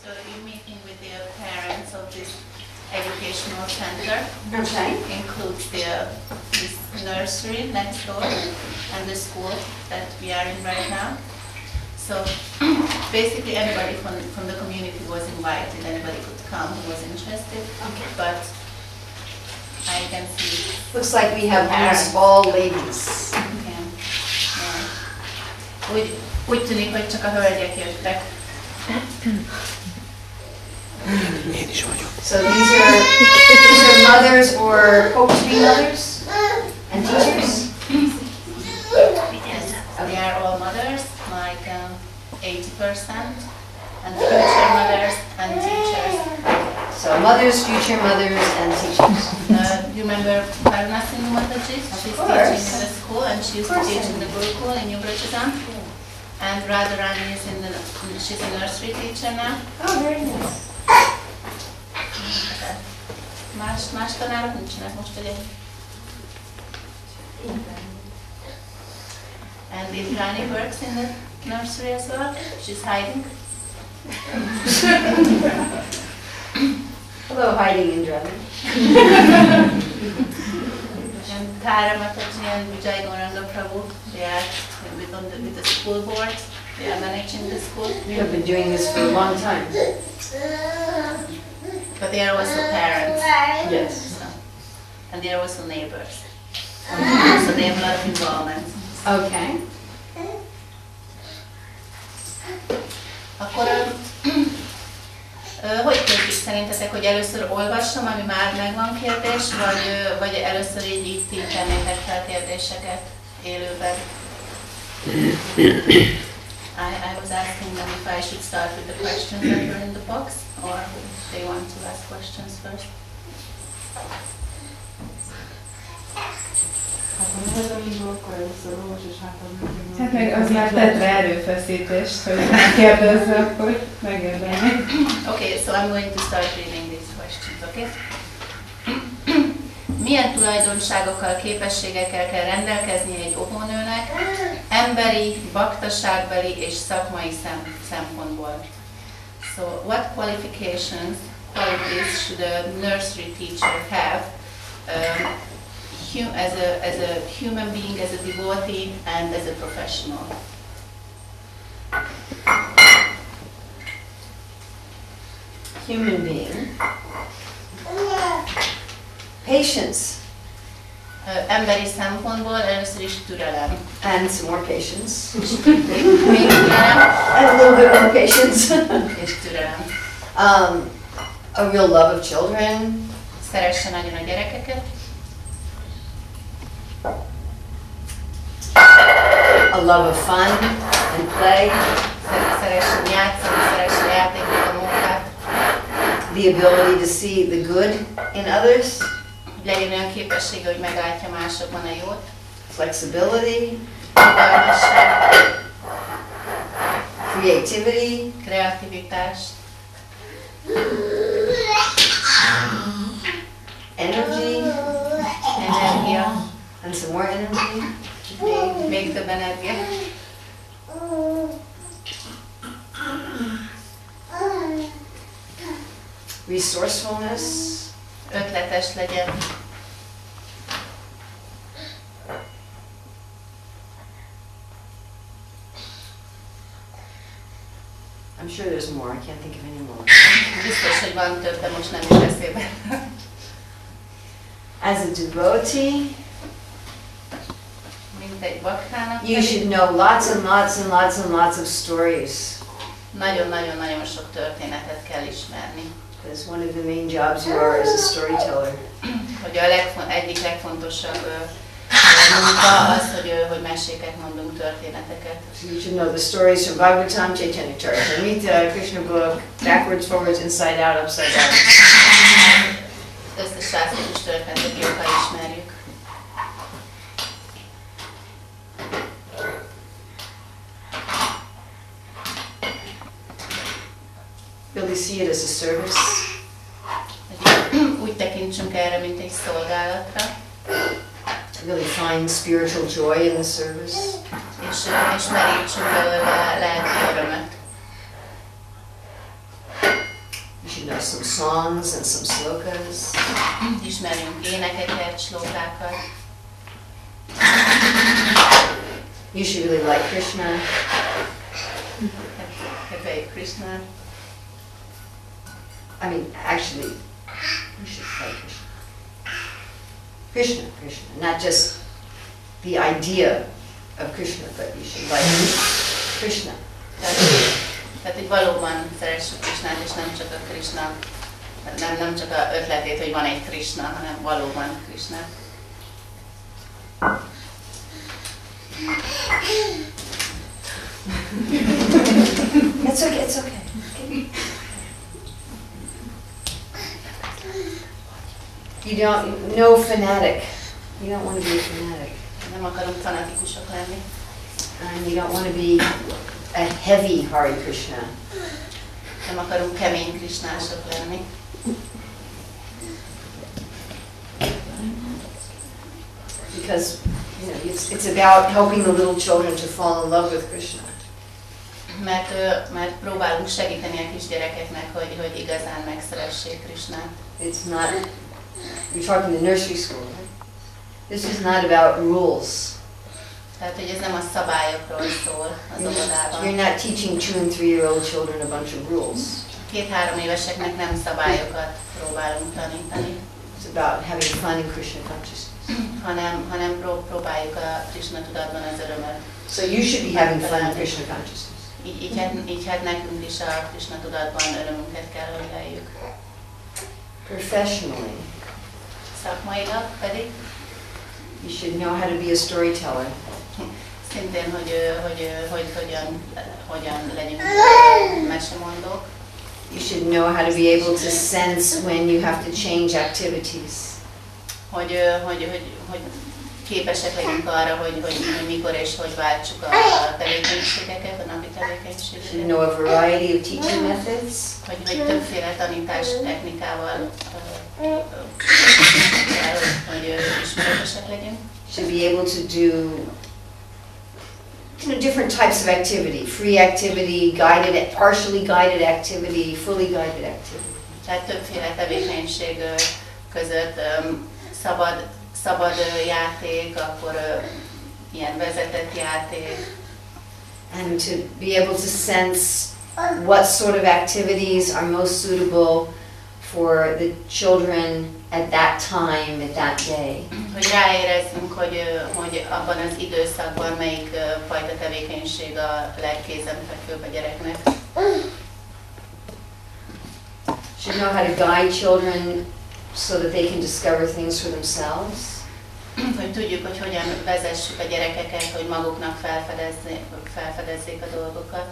So you're meeting with the parents of this educational center. Okay. Includes this nursery next door and the school that we are in right now. So basically anybody from the community was invited, anybody could come who was interested. Okay. But I can see. Looks like we have almost all ladies. Igen. Úgy tűnik, hogy csak a hölgyek jöttek. Én is vagyok. So these are mothers or hope to be mothers and teachers? Yes, they are all mothers, like 80%, and future mothers and teachers. So mothers, future mothers, and teachers. You remember mataji? She's teaching in the school, and she used to teach in the Gurukul in Nyugrachazan. And Radharani is she's a nursery teacher now. Oh, very nice. Más tanárok nincsenek most, ugye? And Indrani works in the nursery as well. She's hiding. Hello, hiding Indrani. And Tara Mataji and Vijay Gauranga Prabhu, they are with the school board. They are managing the school. We have been doing this for a long time. But they are also parents. Yes. So, and they are also neighbors. So they have a lot of involvement. Okay. Akkor hogy kezdjük szerintetek, hogy először olvassam, ami már megvan kérdés, vagy először így ti tennétek fel kérdéseket élőben? I was asking them if I should start with the questions that were in the box, or if they want to ask questions first. Hát meg az már tett rá erőfeszítést, hogy megkérdezze, akkor megérdemelni. Okay, so I'm going to start reading these questions, okay? Milyen tulajdonságokkal, képességekkel kell rendelkezni egy óvónőnek emberi, baktaságbeli és szakmai szempontból? So, what qualities should a nursery teacher have as a human being, as a devotee, and as a professional? Human being. Patience. Emberi szempontból először is türelem. And some more patience. Még türelem. And a little bit more patience. És türelem. A real love of children. Szeresse nagyon a gyerekeket. A love of fun and play. Szeressen játszani, szeressen játékot, a munkát. The ability to see the good in others. Legyen olyan képessége, hogy meglátja másokban a jót. Flexibility. Rugalmasság. Creativity. Kreativitás. Energy. Energia. And some more energy. Még több energia. Resourcefulness. Ötletes legyen. I'm sure there's more. I can't think of any more. Biztos, hogy van több, de most nem is eszébe. As a devotee, Mint egy baktának. you should know lots and lots and lots and lots of stories. Nagyon-nagyon-nagyon sok történetet kell ismerni. Because one of the main jobs you are is a storyteller. Hogy egyik legfontosabb munka az, hogy meséket mondunk, történeteket. So you should know the stories from Bhagavatam, Chaitanya Charitamrita, Krishna book, backwards, forwards, inside out, upside down. Összes sásztrikus történetet jobban ismerjük. Really see it as a service. Úgy tekintsünk erre, mint egy szolgálatra. Really find spiritual joy in the service. És merítsünk belőle lelki örömet. should know some songs and some slokas. Ismerjünk énekeket, slókákat. You should really like Krishna. Kedveljük Krishnát. I mean, actually, you should like Krishna. Krishna, Krishna, not just the idea of Krishna, but you should like Krishna. Tehát, hogy valóban szeressük Krishnát, és nem csak a Krishna, nem csak az ötletét, hogy van egy Krishna, hanem valóban Krishnát. It's okay, it's okay. You don't, no fanatic. You don't want to be a fanatic. Nem akarunk fanatikusok lenni. And you don't want to be a heavy Hare Krishna. Nem akarunk kemény krisnások lenni. Because it's about helping the little children to fall in love with Krishna. Mert próbálunk segíteni a kisgyerekeknek, hogy igazán megszeressék Krishnát. It's not, you're talking to nursery school, right? This is not about rules. Tehát, hogy ez nem a szabályokról szól az óvodában. You're not teaching 2 and 3-year-old children a bunch of rules. 2-3 éveseknek nem szabályokat próbálunk tanítani. It's about having fun in Krishna consciousness. hanem próbáljuk a Krishna tudatban az örömöt. So you should be having fun in Krishna consciousness. Így hát nekünk is a Krishna tudatban örömünket kell, hogy leljük. Professionally, Szakmailag pedig you should know how to be a storyteller. szintén, hogy hogyan legyünk mesemondók. You should know how to be able to sense when you have to change activities. Hogy képesek legyünk arra, hogy mikor és hogy váltsuk a tevékenységeket, a napi You should tevékenységeket. know a variety of teaching methods. Hogy többféle tanítás technikával kell, hogy ismeretesek legyünk. You should be able to do different types of activity. Free activity, guided, partially guided activity, fully guided activity. Tehát többféle tevékenység között szabad játék, akkor ilyen vezetett játék. And to be able to sense what sort of activities are most suitable for the children at that time, at that day. Hogy ráérezzünk, hogy abban az időszakban melyik fajta tevékenység a legkézenfekvőbb a gyereknek. Should know how to guide children so that they can discover things for themselves. Hogy tudjuk, hogy hogyan vezessük a gyerekeket, hogy maguknak felfedezzék a dolgokat.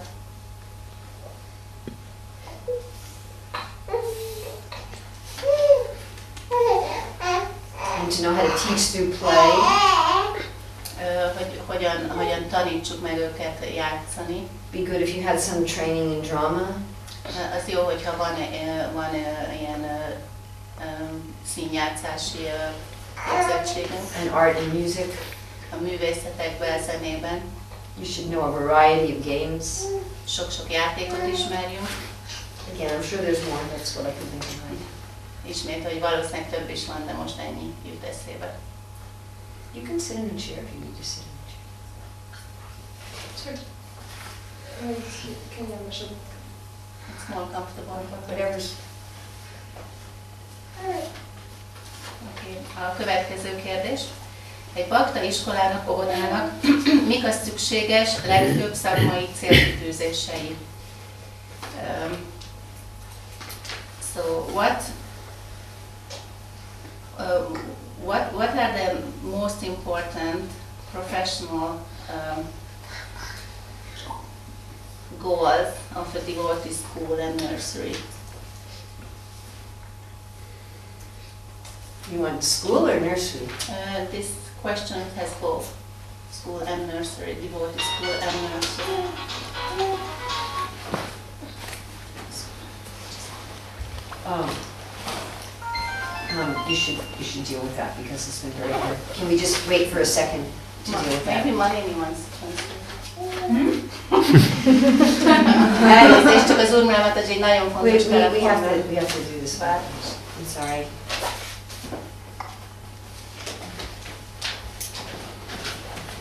And to know how to teach through play. Hogy hogyan tanítsuk meg őket játszani. Be good if you had some training in drama. Az jó, hogyha van ilyen színjátszási képzettségünk. And art and music. A művészetekben, zenében. You should know a variety of games. Sok-sok játékot ismerjünk. Again, I'm sure there's more. That's what I can think of. Ismét, hogy valószínűleg több is van, de most ennyi jut eszébe. You can sit in a chair if you need to sit in a chair. Kényelmesebb. It's more comfortable. Whatever's. Okay. A következő kérdés. Egy bakta iskolának, óvodának mik a szükséges, legfőbb szakmai célkitűzései? So what are the most important professional goals of a devotee school and nursery? You want school or nursery? This question has both school and nursery, devotee school and nursery. You should deal with that because it's been very hard. Can we just wait for a second to deal with that? Maybe Malini wants to translate. Elnézést, csak az Urmila mataji egy nagyon fontos We telefon. have to do this. I'm sorry.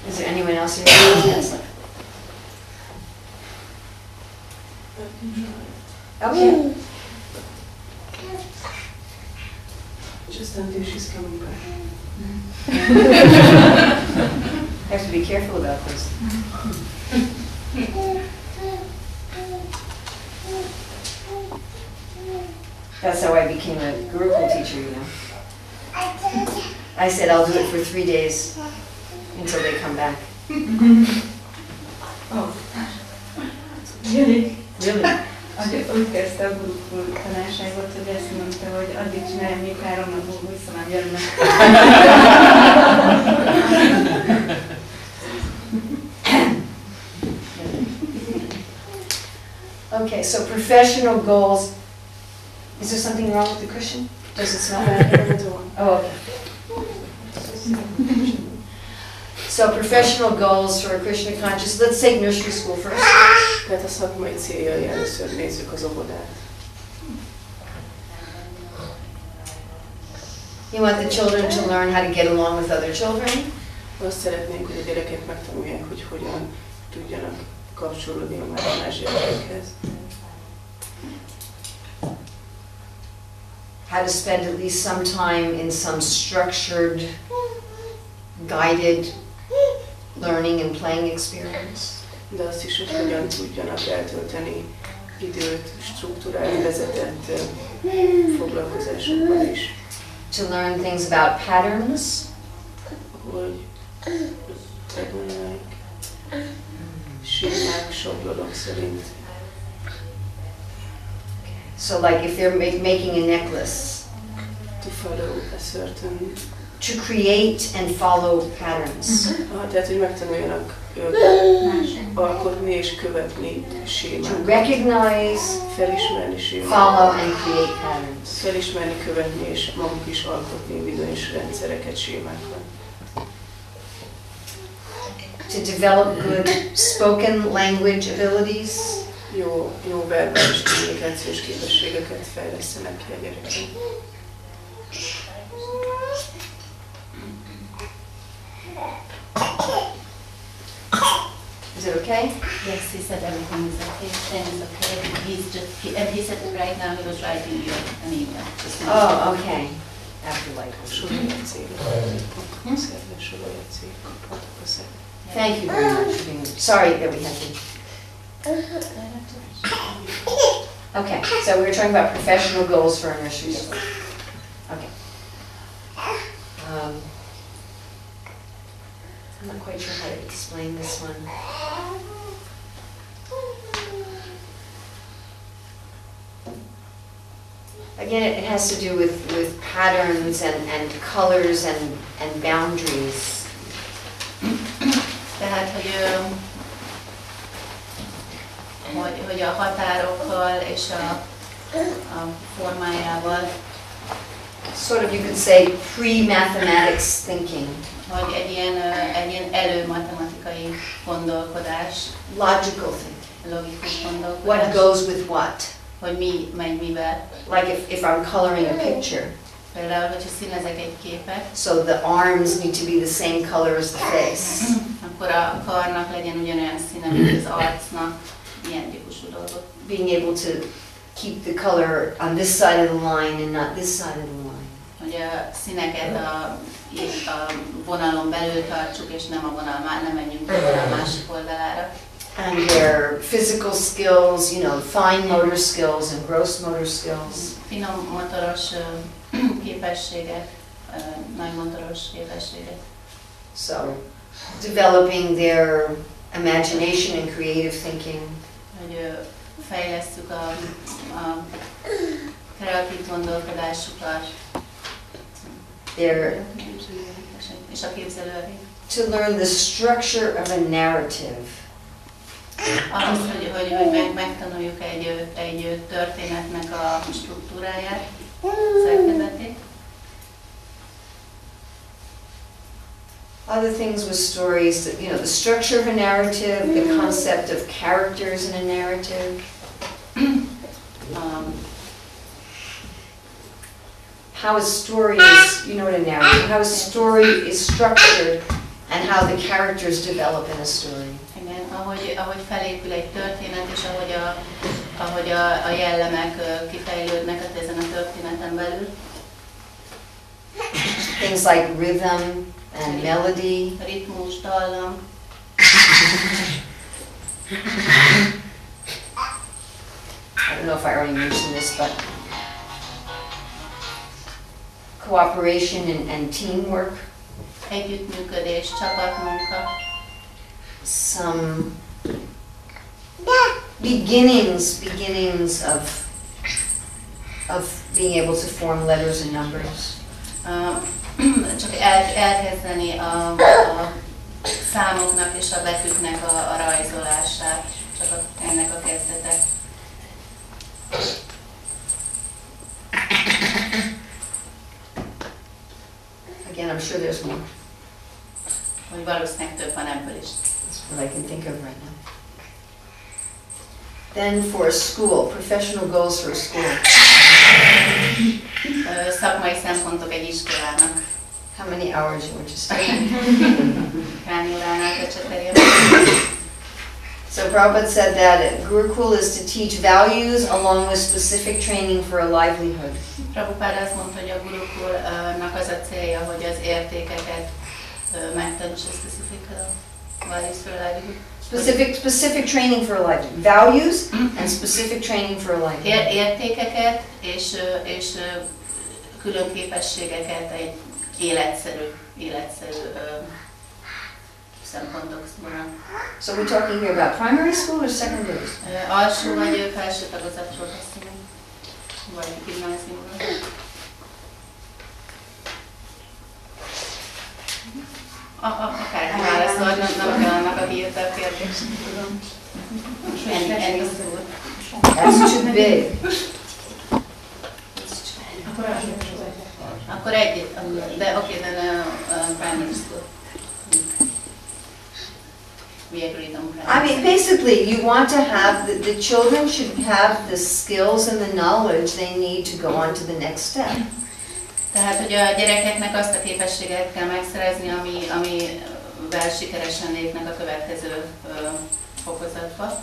Is there anyone else here? Okay. Just until she's coming back. Have to be careful about this. That's how I became a Gurukul teacher, you know. I said I'll do it for 3 days until they come back. Oh. Really? Really? Úgy kezdte a Gurukul tanárságot, hogy ezt mondta, hogy addig csinálj, még 3 nap múlva vissza nem jönnek. Okay, so professional goals. Is there something wrong with the cushion? Does it smell bad? Oh, okay. So professional goals for a Krishna conscious. Let's take nursery school first. Tehát a szakmai céljai először nézzük az óvodát. You want the children to learn how to get along with other children. Azt szeretnénk, hogy a gyerekek megtanulják, hogy hogyan tudjanak kapcsolódni a más gyerekekhez. How to spend at least some time in some structured, guided learning and playing experience. De azt is, hogy hogyan tudjanak eltölteni időt struktúrált, vezetett foglalkozásokban is. To learn things about patterns. Hogy tanulják sémák, sablonok szerint. So like if they're making a necklace, To follow a certain... to create and follow patterns. Tehát, hogy megtanuljanak alkotni és követni To sémákat. recognize, Felismerni sémákat. follow and create patterns. Felismerni, követni és maguk is alkotni bizonyos rendszereket, sémákat. To develop good spoken language abilities. Jó verbális kommunikációs képességeket fejlesztenek ki a gyerekek. Is it okay? Yes, he said everything is okay. Everything is okay. And he said right now he was writing you an email. Oh, okay. After like. Thank you very much for being. Sorry that we had to. Okay, so we were talking about professional goals for our nursery school. Okay. I'm not quite sure how to explain this one. Again, it has to do with patterns and colors and boundaries. Tehát, hogy a határokkal és a formájával, Sort of, you could say, pre-mathematics thinking. hogy egy ilyen előmatematikai gondolkodás, Logical thinking. logikus What gondolkodás, goes with what? hogy mi megy mivel. Like if I'm coloring a picture, Például, hogyha színezek egy képet, so the arms need to be the same color as the face. akkor a karnak legyen ugyanolyan színe, mint az arcnak, ilyen típusú dolgok. Being able to keep the color on this side of the line and not this side of the line. Hogy a színeket a vonalon belül tartsuk, és nem nem menjünk a vonal másik oldalára. And their physical skills, you know, fine motor skills and gross motor skills. Finom motoros képességek, nagy motoros képességek. So, developing their imagination and creative thinking. Hogy fejlesztjük a kreatív gondolkodásukat, Their, és a képzelőerőt. to learn the structure of a narrative. Ahhoz, hogy megtanuljuk egy történetnek a struktúráját, szerkezetét. Other things with stories, that, the structure of a narrative, the concept of characters in a narrative. How a story is, what a narrative, how a story is structured and how the characters develop in a story. Igen, ahogy felépül egy történet, és ahogy a jellemek kifejlődnek ezen a történeten belül. Things like rhythm and melody. Ritmus, dallam. I don't know if I already mentioned this, but cooperation and teamwork. Együttműködés, csapatmunka. Some beginnings of being able to form letters and numbers. Csak elkezdeni a számoknak és a betűknek a rajzolását, csak ennek a kezdete. Again, I'm sure there's more. Hogy valószínűleg több van ebből is. That's what I can think of right now. Then for a school, professional goals for a school. Szakmai szempontok egy iskolának. How many hours you want to study? Hány óránál köcseteljem. So Prabhupada said that Gurukul is to teach values along with specific training for a livelihood. Prabhupada azt mondta, hogy a Gurukulnak az a célja, hogy az értékeket megtanítsa, specific values for a livelihood. Specific training for a livelihood. Values and specific training for a livelihood. Értékeket és külön képességeket egy életszerű szempontokban. So we're talking here about primary school or secondary school? Alsó vagy felső tagozatról beszélünk, vagy gimnáziumról. Akárki válaszol, nem kell annak a hirtelen kérdést, tudom. Ennyi szó. That's too big. Akkor egy, de oké, de primary school. We agreed on primary. I mean, basically, you want to have, the children should have the skills and the knowledge they need to go on to the next step. Tehát, hogy a gyerekeknek azt a képességet kell megszerezni, amivel sikeresen lépnek a következő fokozatba.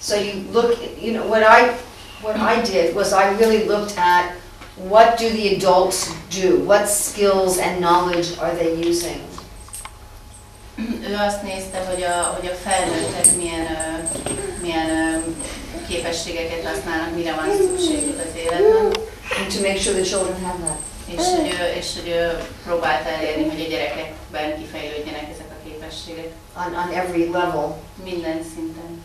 So you look, what I did was I really looked at what do the adults do? What skills and knowledge are they using? Ő azt nézte, hogy a felnőttek milyen képességeket használnak, mire van szükségük az életben. And to make sure the children have that. És hogy ő próbálta elérni, hogy a gyerekekben kifejlődjenek ezek a képességek. On every level. Minden szinten.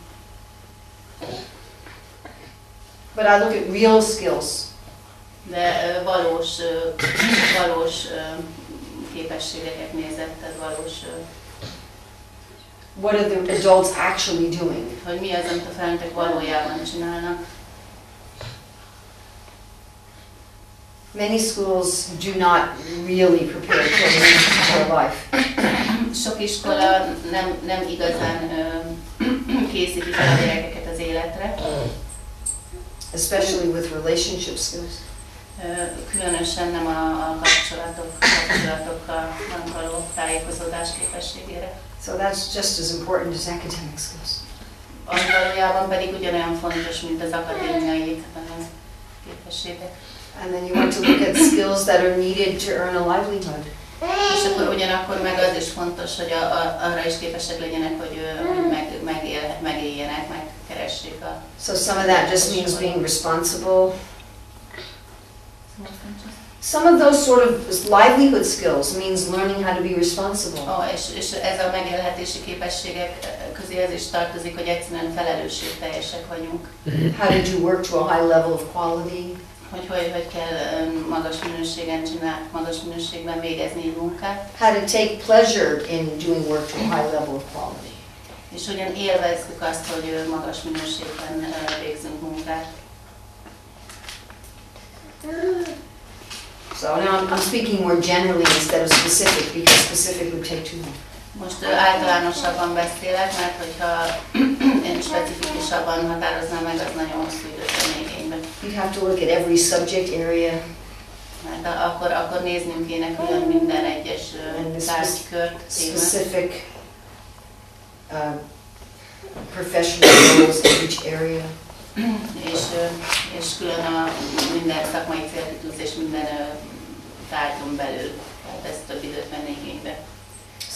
But I look at real skills. De valós képességeket nézett, tehát valós... What are the adults actually doing? Hogy mi az, amit a felnőttek valójában csinálnak. Many schools do not really prepare children for life. Sok iskola nem igazán készíti fel a gyerekeket az életre. Especially with relationship skills. Különösen nem a kapcsolatokkal való tájékozódás képességére. So that's just as important as academic skills. Az valójában pedig ugyanolyan fontos, mint az akadémiai képességek. And then you want to look at skills that are needed to earn a livelihood. És akkor ugyanakkor meg az is fontos, hogy arra is képesek legyenek, hogy megéljenek, megkeressék a... So some of that just means being responsible. Some of those sort of livelihood skills means learning how to be responsible. És ez a megélhetési képességek közé ez is tartozik, hogy egyszerűen felelősségteljesek vagyunk. How did you work to a high level of quality? Hogy kell magas minőségben végezni egy munkát. How to take pleasure in doing work to a high level of quality. És hogyan élvezzük azt, hogy magas minőségben végzünk munkát. So So now I'm speaking more generally instead of specific, because specific would take too long. Most általánosabban beszélek, mert hogyha én specifikusabban határoznám meg, az nagyon hosszú időt venne igénybe. You'd have to look at every subject area. Mert akkor néznünk kéne külön minden egyes tárgykört, témát. Specific professional roles in each area. És külön a minden szakmai célkitűzés minden tárgyon belül. Tehát ez több időt venne igénybe.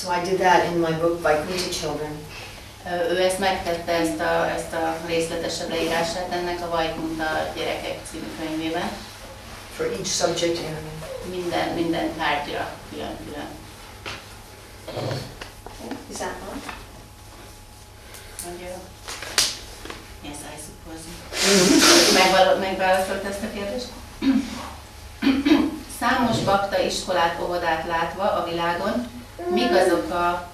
So I did that in my book by Kunta Children. Ő ezt megtette, ezt a részletesebb leírását ennek a Vajkunta Gyerekek című könyvében. For each subject area. Minden tárgyra külön-külön. Is that one? Yes, I suppose. Megválaszolt ezt a kérdést? Számos bakta iskolát, óvodát látva a világon, mik azok a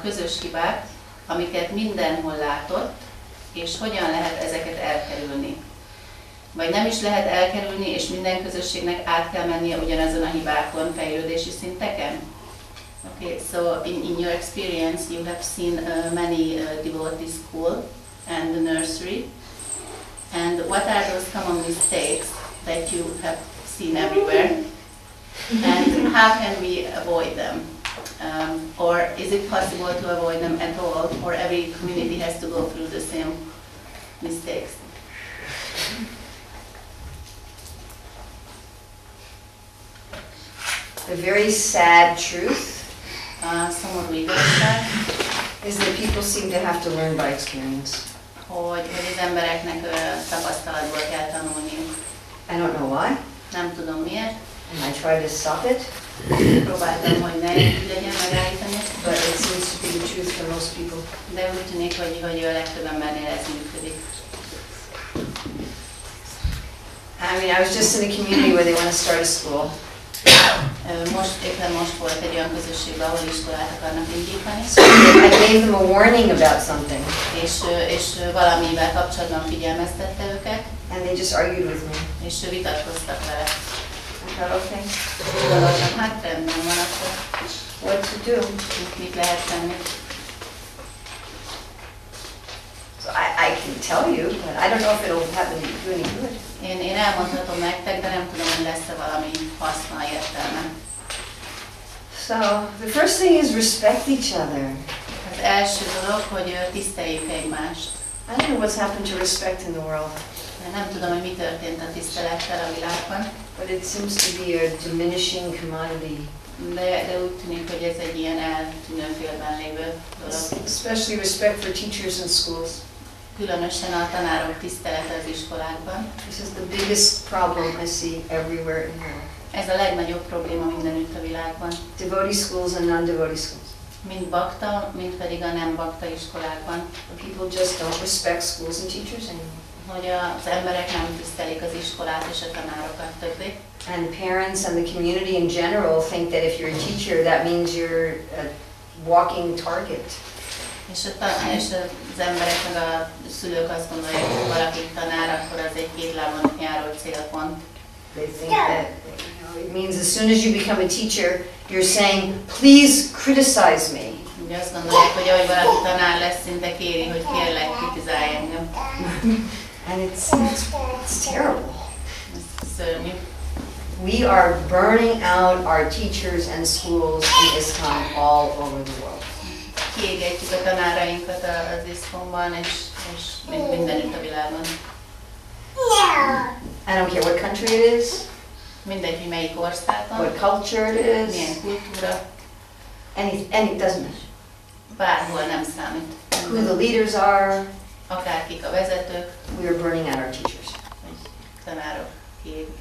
közös hibák, amiket mindenhol látott, és hogyan lehet ezeket elkerülni? Vagy nem is lehet elkerülni, és minden közösségnek át kell mennie ugyanazon a hibákon, fejlődési szinteken? Okay, so in your experience, you have seen many devotee school and the nursery. And what are those common mistakes that you have seen everywhere? And how can we avoid them? Or is it possible to avoid them at all? Or every community has to go through the same mistakes? The very sad truth Szomorú igazság, is that people seem to have to learn by experience. hogy az embereknek tapasztalatból kell tanulniuk. I don't know why, Nem tudom miért. and I try to stop it, Próbáltam, hogy ne így legyen megállítani, but it seems to be the truth for most people. de úgy tűnik, hogy a legtöbb embernél ez működik. I mean, I was just in a community where they want to start a school. Éppen most volt egy olyan közösségben, ahol iskolát akarnak indítani, I gave them a warning about something, és valamivel kapcsolatban figyelmeztette őket, and they just argued with me. és vitatkoztak vele. I thought, okay, Gondoltam, hát rendben van akkor, what to do? mit lehet tenni. So I can tell you, but I don't know if it'll happen to do any good. Én elmondhatom nektek, de nem tudom, hogy lesz-e valami haszna, értelme. So the first thing is respect each other. Az első dolog, hogy tiszteljük egymást. I don't know what's happened to respect in the world, Nem tudom, hogy mi történt a tisztelettel a világban, but it seems to be a diminishing commodity, de úgy tűnik, hogy ez egy ilyen eltűnő félben lévő dolog. especially respect for teachers in schools. Különösen a tanárok tisztelete az iskolákban. This is the biggest problem I see everywhere in the world. Ez a legnagyobb probléma mindenütt a világban. Devotee schools and non-devotee schools. Mind bakta, mind pedig a nem bakta iskolákban. People just don't respect schools and teachers anymore. Hogy az emberek nem tisztelik az iskolát és a tanárokat többé. And parents and the community in general think that if you're a teacher, that means you're a walking target. És az emberek meg a szülők azt gondolják, hogy valaki tanár, akkor az egy két lábon járó célpont. They think that it means as soon as you become a teacher, you're saying, please criticize me. Ugye azt gondolják, hogy ahogy valaki tanár lesz, szinte kéri, hogy kérlek, kritizálj engem. And it's terrible. Ez szörnyű. We are burning out our teachers and schools in ISKCON all over the world. Kiégetjük a tanárainkat az ISKCON-ban, és mindenütt a világon. I don't care what country it is, Mindegy, hogy melyik országban, what culture it is, milyen kultúra, any doesn't matter. bárhol nem számít. Who the leaders are, Akárkik a vezetők, we are burning out our teachers. vagy tanárok,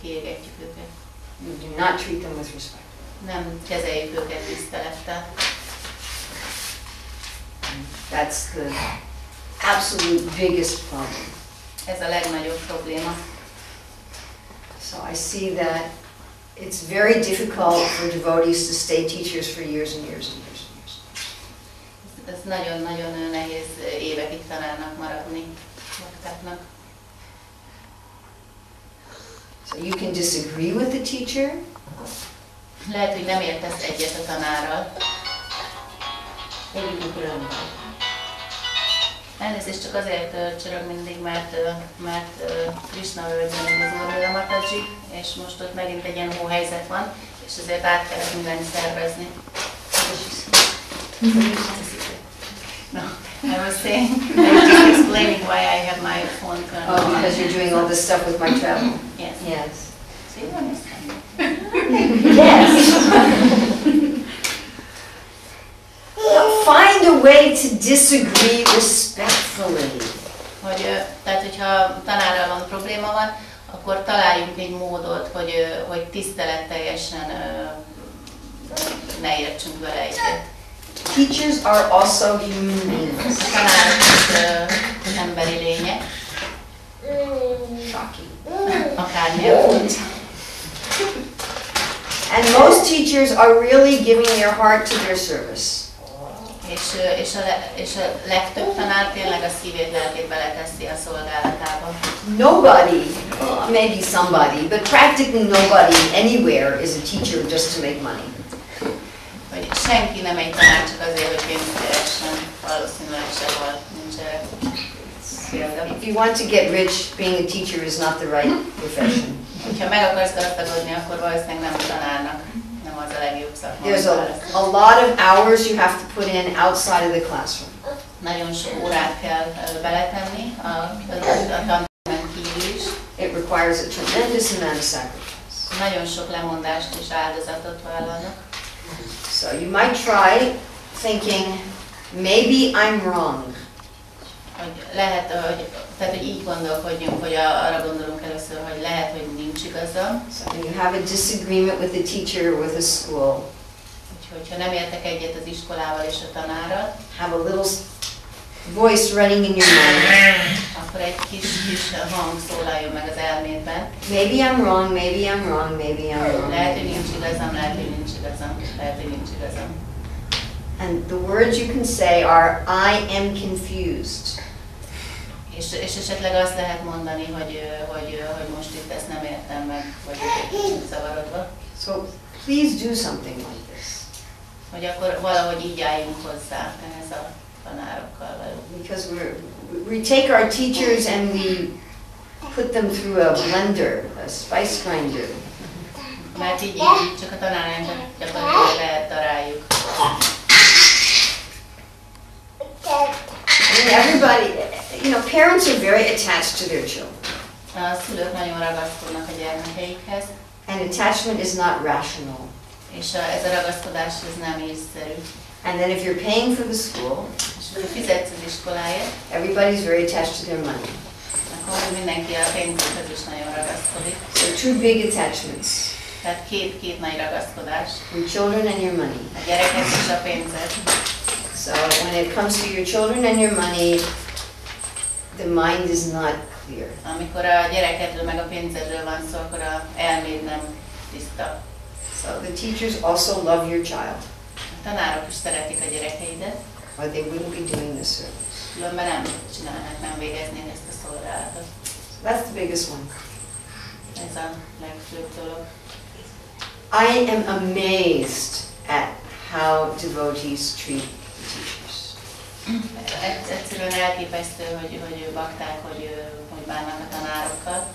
kiégetjük őket. We do not treat them with respect. Nem kezeljük őket tisztelettel. That's the absolute biggest problem. Ez a legnagyobb probléma. So I see that it's very difficult for devotees to stay teachers for years and years and years and years. Ez nagyon-nagyon nehéz évekig tanárnak maradni baktáknak. So you can disagree with the teacher, Lehet, hogy nem értesz egyet a tanárral. Elnézést, csak azért csörög mindig, mert Krisna völgyben az Urmila mataji, és most ott megint egy ilyen hóhelyzet van, és ezért át kellett mindent szervezni. No, I was saying, I was just explaining why I have my phone turned on. Oh, because you're doing all this stuff with my travel. Yes. Yes. So you understand. Yes. Find a way to disagree respectfully. Tehát, hogyha tanárral van probléma van, akkor találjunk egy módot, hogy tiszteletteljesen ne értsünk vele egyet. Teachers are also human beings. A tanárok is emberi lények. Akármilyen. And most teachers are really giving their heart to their service. És a legtöbb tanár tényleg a szívét, lelkét beleteszi a szolgálatába. Nobody, maybe somebody, but practically nobody anywhere is a teacher just to make money. Hogy senki nem egy tanár csak azért, hogy pénzt keressen, valószínűleg sehol nincs erre. If you want to get rich, being a teacher is not the right profession. Ha meg akarsz gazdagodni, akkor valószínűleg nem a tanárnak, nem az a legjobb szakma. There's a lot of hours you have to put in outside of the classroom. Nagyon sok órát kell beletenni a tantermen kívül is. It requires a tremendous amount of sacrifice. Nagyon sok lemondást és áldozatot vállalnak. So you might try thinking, maybe I'm wrong. Hogy lehet, hogy így gondolkodjunk, hogy arra gondolunk először, hogy lehet, hogy nincs igazam. So when you have a disagreement with a teacher or with a school, Úgyhogy ha nem értek egyet az iskolával és a tanárral, have a little voice running in your mind. akkor egy kis hang szólaljon meg az elmédben. Maybe I'm wrong, maybe I'm wrong, maybe I'm wrong. Lehet, hogy nincs igazam, lehet, hogy nincs igazam, lehet, hogy nincs igazam. And the words you can say are, I am confused. És esetleg azt lehet mondani, hogy most itt ezt nem értem meg, vagy egy kicsit zavarodva. So please do something like this. Hogy akkor valahogy így álljunk hozzá ehhez a tanárokkal való. Because we take our teachers and we put them through a blender, a spice grinder. Mert így csak a tanárainkat gyakorlatilag lehet daráljuk. I mean, everybody, you know, parents are very attached to their children. A szülők nagyon ragaszkodnak a gyermekeikhez, And attachment is not rational. és ez a ragaszkodás ez nem észszerű. And then if you're paying for the school, És ha fizetsz az iskoláért, everybody's very attached to their money. akkor mindenki a pénzhez is nagyon ragaszkodik. So two big attachments, Tehát két nagy ragaszkodás. your children and your money. A gyerekhez és a pénzhez. So when it comes to your children and your money, the mind is not clear. Amikor a gyerekedről meg a pénzedről van szó, akkor a elméd nem tiszta. So the teachers also love your child, A tanárok is szeretik a gyerekeidet, or they wouldn't be doing this service. különben nem csinálnak, nem végeznék ezt a szolgálatot. So that's the biggest one. Ez a legfőbb dolog. I am amazed at how devotees treat the teachers. Egyszerűen elképesztő, hogy bakták, hogy bánnak a tanárokkal.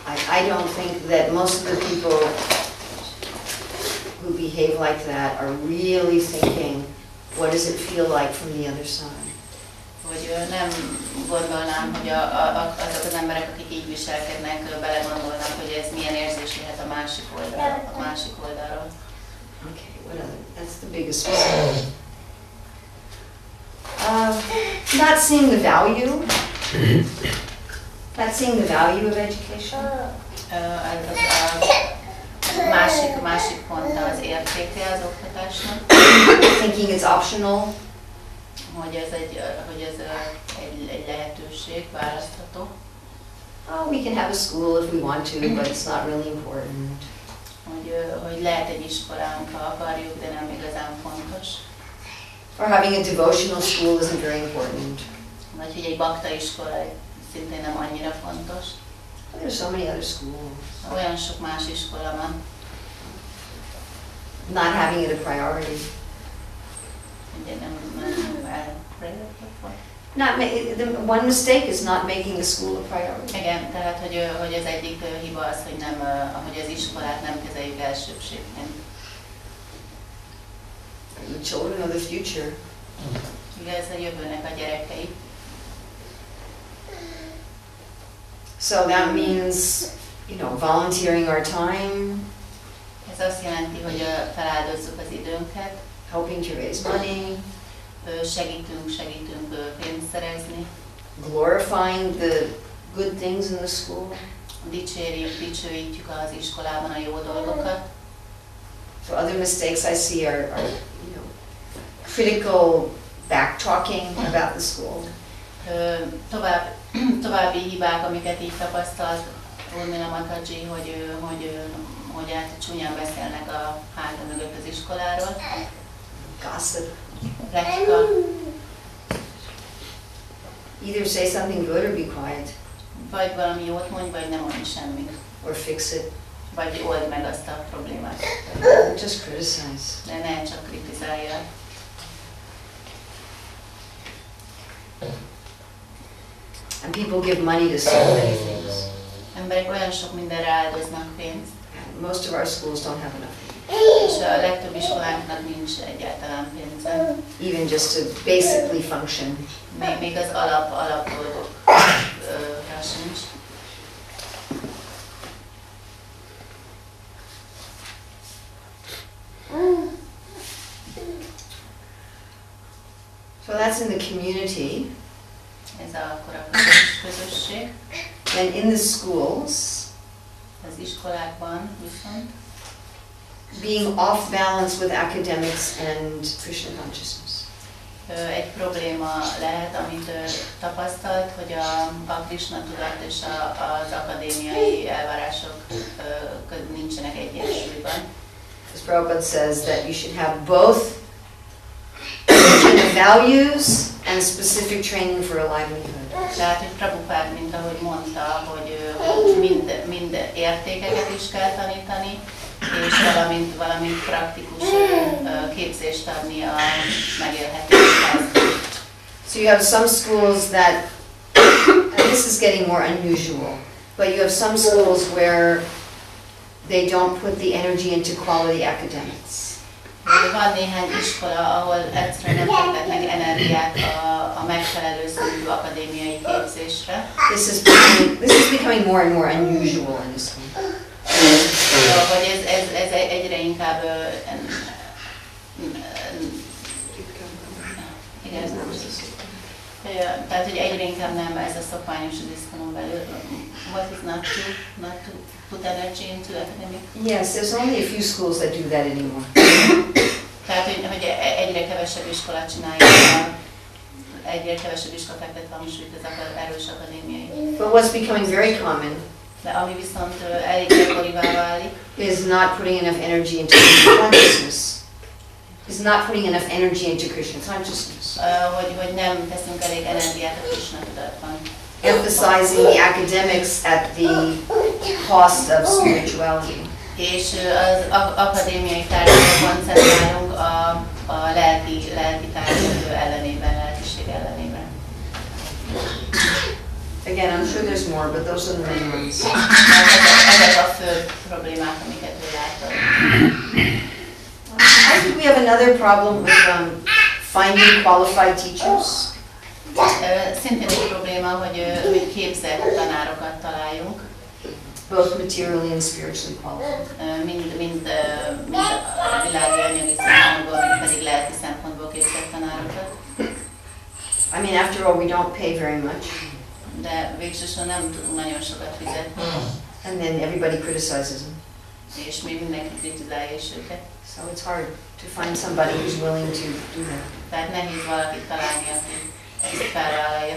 I don't think that most of the people who behave like that are really thinking, what does it feel like from the other side? Hogy nem gondolnám, hogy azok az emberek, akik így viselkednek, belegondolnak, hogy ez milyen érzés lehet a másik oldalról. Okay, what other? That's the biggest one. Not seeing the value. Not seeing the value of education. A másik pont az értéke az oktatásnak. Thinking it's optional. Hogy ez egy lehetőség, választható. Oh, we can have a school if we want to, but it's not really important. Hogy lehet egy iskolánk, ha akarjuk, de nem igazán fontos. Or having a devotional school isn't very important. Vagy hogy egy bakta iskola szintén nem annyira fontos. There's so many other schools. Olyan sok más iskola van. Not having it a priority. Ugye nem The one mistake is not making the school a priority. igen, tehát hogy az egyik hiba az, hogy nem, hogy az iskolát nem kezeljük elsőbségként. The children are the future. Ugye ez a jövőnek a gyerekei. So that means, volunteering our time, Ez azt jelenti, hogy feláldozzuk az időnket, helping to raise money, segítünk pénzt szerezni, glorifying the good things in the school. dicsőítjük az iskolában a jó dolgokat. So other mistakes I see are critical backtalking about the school. További hibák, amiket így tapasztalt Urmila mataji, hogy csúnyán beszélnek a háta mögött az iskoláról. Gossip. Pletyka, Either say something good or be quiet, vagy valami jót mondj, vagy nem mondj semmit. or fix it. Vagy old meg azt a problémát. Just criticize. De ne csak kritizálja. And people give money to so many things. Emberek olyan sok mindenre áldoznak pénzt, Most of our schools don't have enough. és a legtöbb iskolánknak nincs egyáltalán pénze. Even just to basically function. Még az alap dolgokra sincs. So that's in the community. Ez akkor a közösség. And in the schools, Az iskolákban viszont being off balance with academics and Krishna consciousness. egy probléma lehet, amit tapasztalt, hogy a Krishna tudat és az akadémiai elvárások nincsenek egyensúlyban. As Prabhupada says that you should have both the values and specific training for a livelihood. Tehát, hogy Prabhupád, mint ahogy mondta, hogy mind értékeket is kell tanítani, és valamint praktikus képzést adni a megélhetéshez. So you have some schools that, and this is getting more unusual, but you have some schools where they don't put the energy into quality academics. Van néhány iskola, ahol egyszerűen nem fektetnek energiát a megfelelő szintű akadémiai képzésre. This is becoming more and more unusual in the school. Hogy ez egyre inkább tehát, hogy egyre inkább nem ez a szokványos az iskonon belül. What is not to put energy into academic? Yes, there's only a few schools that do that anymore. Tehát, hogy egyre kevesebb iskola csinálja, egyre kevesebb iskola fektet hangsúlyt az erős akadémiai. But what's becoming very common De ami viszont elég gyakorivá válik, is not putting enough energy into Krishna consciousness. Is not putting enough energy into Krishna consciousness. hogy nem teszünk elég energiát a Krishna tudatban. Emphasizing the academics at the cost of spirituality. És az akadémiai tárgyakra koncentrálunk a lelki tárgyak ellenében, lelkiség ellenében. Again, I'm sure there's more, but those are the main ones. Ezek a fő problémák, amiket ő látott. I think we have another problem with finding qualified teachers. Szintén egy probléma, hogy képzett tanárokat találjunk. Both materially and spiritually qualified. Mind a világi anyagi szempontból, mind pedig lelki szempontból képzett tanárokat. I mean, after all, we don't pay very much. De végsősorban nem tudunk nagyon sokat fizetni. And then everybody criticizes them. És még mindenki kritizálja is őket. So it's hard to find somebody who's willing to do that. Tehát nehéz valakit találni, aki ezt felvállalja.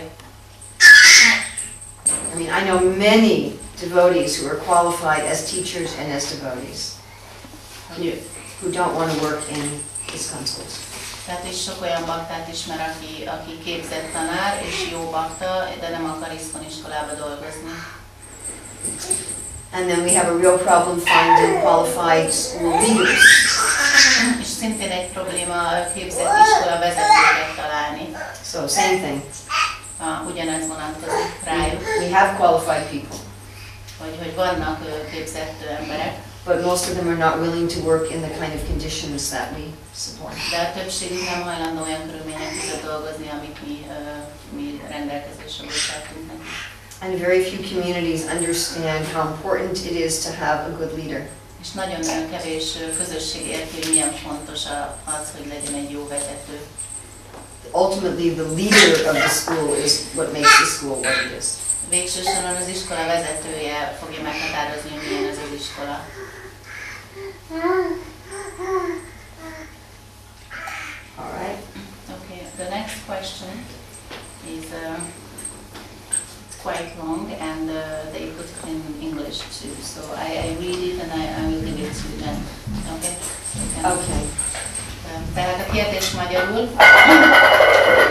I mean, I know many devotees who are qualified as teachers and as devotees who don't want to work in ISKCON schools. Tehát is sok olyan baktát ismer, aki képzett tanár és jó bakta, de nem akar iskolába dolgozni. And then we have a real problem finding qualified school leaders. És szintén egy probléma a képzett iskola vezetőket találni. So same thing. Ugyanez vonatkozik rájuk. We have qualified people. Hogy vannak képzett emberek. But most of them are not willing to work in the kind of conditions that we support. De a többségük nem hajlandó olyan körülmények között dolgozni, amit mi rendelkezésre bocsátunk neki. And very few communities understand how important it is to have a good leader. És nagyon kevés közösség érti, hogy milyen fontos az, hogy legyen egy jó vezető. Ultimately, the leader of the school is what makes the school what it is. Végső soron az iskola vezetője fogja meghatározni, hogy milyen az iskola. All right. Okay, the next question is quite long and they put it in English too. So I read it and I will give it to them. Okay? Okay. Tehát a kérdés magyarul.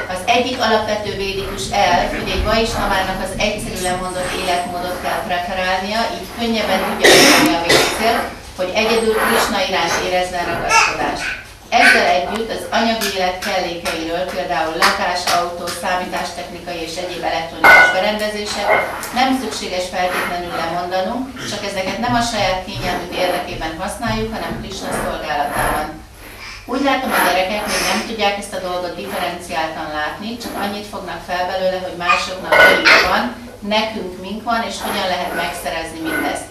Az egyik alapvető védikus elv, hogy egy vaisnavának az egyszerű lemondott életmódot kell preferálnia, így könnyebben tudja elérni a végcélt, hogy egyedül Krisna iránt érezzen ragaszkodást. Ezzel együtt az anyagi élet kellékeiről, például lakás, autó, számítástechnikai és egyéb elektronikus berendezések nem szükséges feltétlenül lemondanunk, csak ezeket nem a saját kényelmünk érdekében használjuk, hanem Krisna szolgálatában. Úgy látom, a gyerekek még nem tudják ezt a dolgot differenciáltan látni, csak annyit fognak fel belőle, hogy másoknak mink van, nekünk mink van, és hogyan lehet megszerezni mindezt.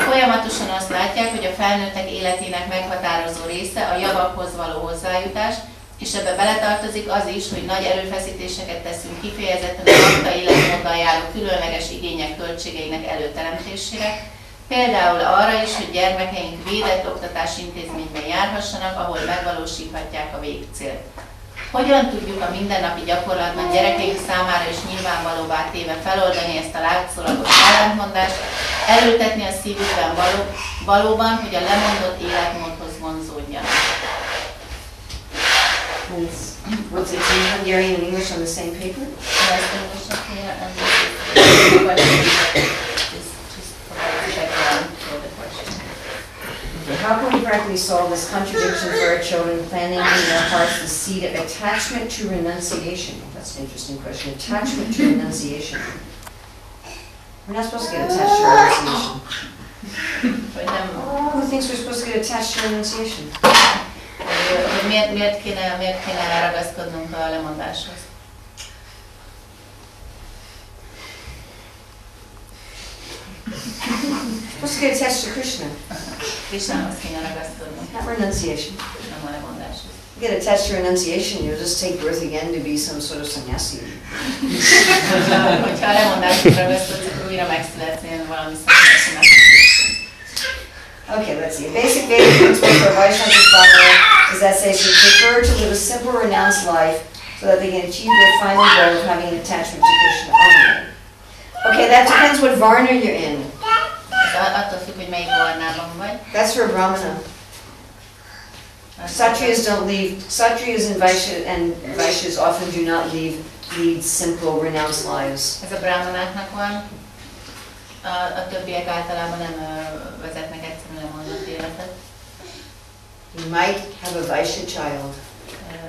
Folyamatosan azt látják, hogy a felnőttek életének meghatározó része a javakhoz való hozzájutás, és ebbe beletartozik az is, hogy nagy erőfeszítéseket teszünk kifejezetten a bakta életmóddal járó különleges igények költségeinek előteremtésére, például arra is, hogy gyermekeink védett oktatási intézményben járhassanak, ahol megvalósíthatják a végcélt. Hogyan tudjuk a mindennapi gyakorlatban gyerekeink számára is nyilvánvalóvá téve feloldani ezt a látszólagos ellentmondást, elültetni a szívükben valóban, hogy a lemondott életmódhoz vonzódjanak? Was it in Hungarian and English on the same paper? Yes, English up here and How can we correctly solve this contradiction for our children, planting in their hearts the seed of attachment to renunciation? That's an interesting question. Attachment to renunciation. We're not supposed to get attached to renunciation. Who thinks we're supposed to get attached to renunciation? Miért kéne ragaszkodnunk a lemondáshoz? Supposed to get attached to Krishna. Krishnához kéne ragaszkodnunk. Not renunciation. Nem a lemondáshoz. Get attached to renunciation, you'll just take birth again to be some sort of sannyasi. Hogyha a lemondáshoz ragaszkodsz, akkor újra megszületsz valami sannyasinak. Okay, let's see. A basic Vedic principle for Vaishnava follower is that they should prefer to live a simple, renounced life so that they can achieve their final goal of having an attachment to Krishna only. Okay, that depends what varna you're in. Attól függ, hogy melyik varnában vagy. That's for a brahmana. Kshatriyas don't lead. Kshatriyas and Vaishyas often do not lead simple, renounced lives. Ez a brahmanáknak van. A többiek általában nem vezetnek egyszerűen lemondott életet. You might have a Vaishya child.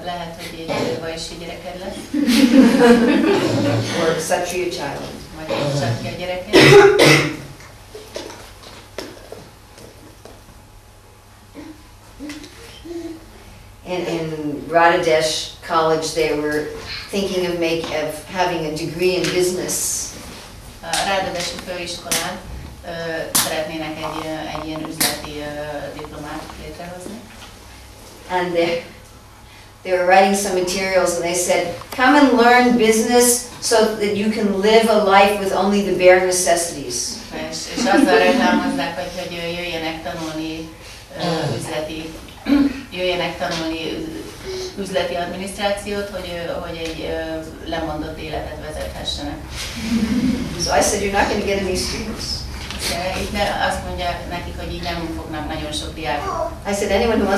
Lehet, hogy egy vaisya gyereked lesz. Or a Kshatriya child. Vagy egy kshatriya gyereked. In Radhadesh College, they were thinking of having a degree in business. Rádadesi főiskolán szeretnének egy ilyen üzleti diplomát létrehozni. And they were writing some materials and they said, come and learn business so that you can live a life with only the bare necessities. És azzal reklámozzák, hogy jöjjenek tanulni üzleti adminisztrációt, hogy egy lemondott életet vezethessenek. So I said, you're not going to get any students. De így azt mondja nekik, hogy így nem fognak nagyon sok diákot. I said, anyone who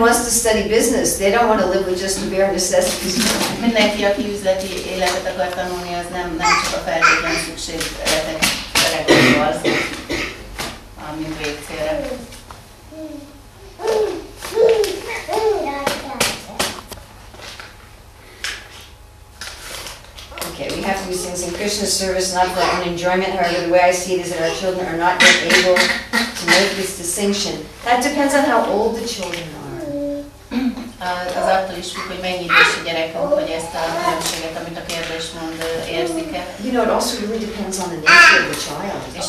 wants to study business, they don't want to live with just the bare necessities. Mindenki, aki üzleti életet akar tanulni, az nem csak a feltétlen szükségletekre gondol, mint végcélre. Okay, we have to do things in Krishna's service, not for our own enjoyment. However, the way I see it is that our children are not yet able to make this distinction. That depends on how old the children are. Az attól is függ, hogy mennyi idős a gyerekünk, hogy ezt a különbséget, amit a kérdés mond, érzik-e. You know, it also really depends on the nature of the child. És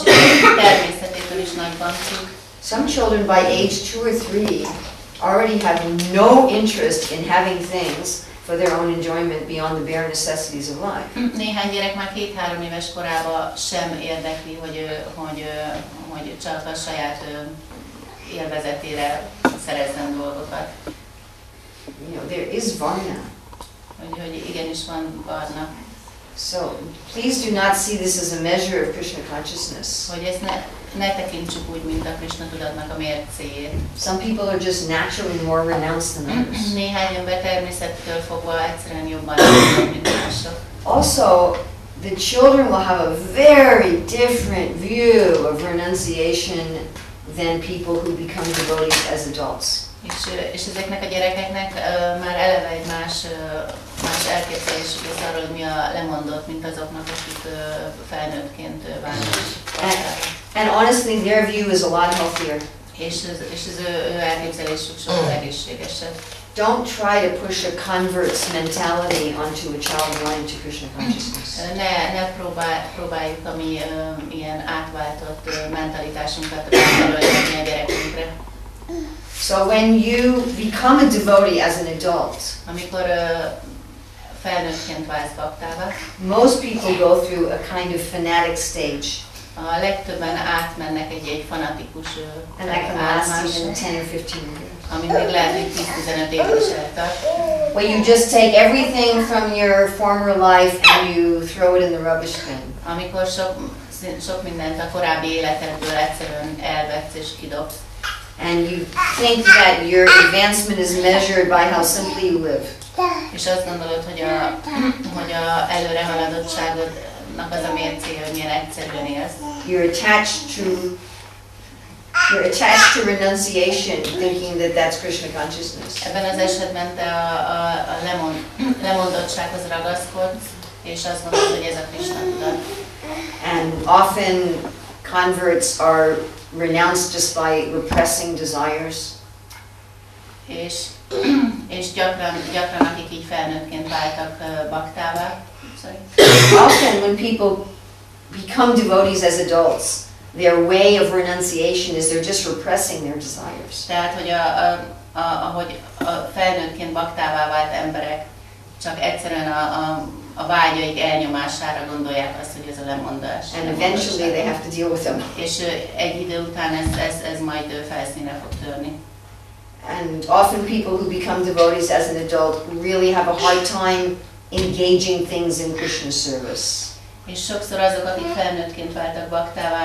természetétől is nagyban függ. Some children by age 2 or 3 already have no interest in having things for their own enjoyment beyond the bare necessities of life. Néhány gyerek már 2-3 éves korában sem érdekli, hogy csak a saját élvezetére szerezzen dolgokat. You know, there is varna. Hogy igenis van varna. So, please do not see this as a measure of Krishna consciousness. Hogy ezt ne tekintsük úgy, mint a Krishna tudatnak a mércéjét. Some people are just naturally more renounced than others. Néhány ember természettől fogva egyszerűen jobban látnak, mint mások. Also, the children will have a very different view of renunciation than people who become devotees as adults. És ezeknek a gyerekeknek már eleve egy más elképzelésük lesz arról, hogy mi a lemondott, mint azoknak, akik felnőttként válnak. And honestly, their view is a lot healthier. És az ő elképzelésük sokkal egészségesebb. Don't try to push a convert's mentality onto a child going to Krishna consciousness. Ne próbáljuk a mi ilyen átváltott mentalitásunkat ráerőltetni a gyerekünkre. So when you become a devotee as an adult, amikor felnőttként válsz baktává, most people go through a kind of fanatic stage. A legtöbben átmennek egy fanatikus and that can last even 10 or 15 years. Ami még lehet, hogy 10-15 évig is eltart. Where you just take everything from your former life and you throw it in the rubbish bin. Amikor sok mindent a korábbi életedből egyszerűen elvetsz és kidobsz. And you think that your advancement is measured by how simply you live. És azt gondolod, hogy a előrehaladottságodnak az a mércéje, hogy milyen egyszerűen élsz. You're attached to renunciation, thinking that that's Krishna consciousness. Ebben az esetben te a lemondottsághoz ragaszkodsz, és azt gondolod, hogy ez a Krishna tudat. And often converts are renounced just by repressing desires. És gyakran akik így felnőttként váltak baktává. Often when people become devotees as adults, their way of renunciation is they're just repressing their desires. Tehát, hogy ahogy a felnőttként baktává vált emberek csak egyszerűen a vágyaik elnyomására gondolják azt, hogy ez a lemondás. And eventually they have to deal with them. És egy idő után ez majd felszínre fog törni. And often people who become devotees as an adult really have a hard time engaging things in Krishna service. És sokszor azok, akik felnőttként váltak baktává,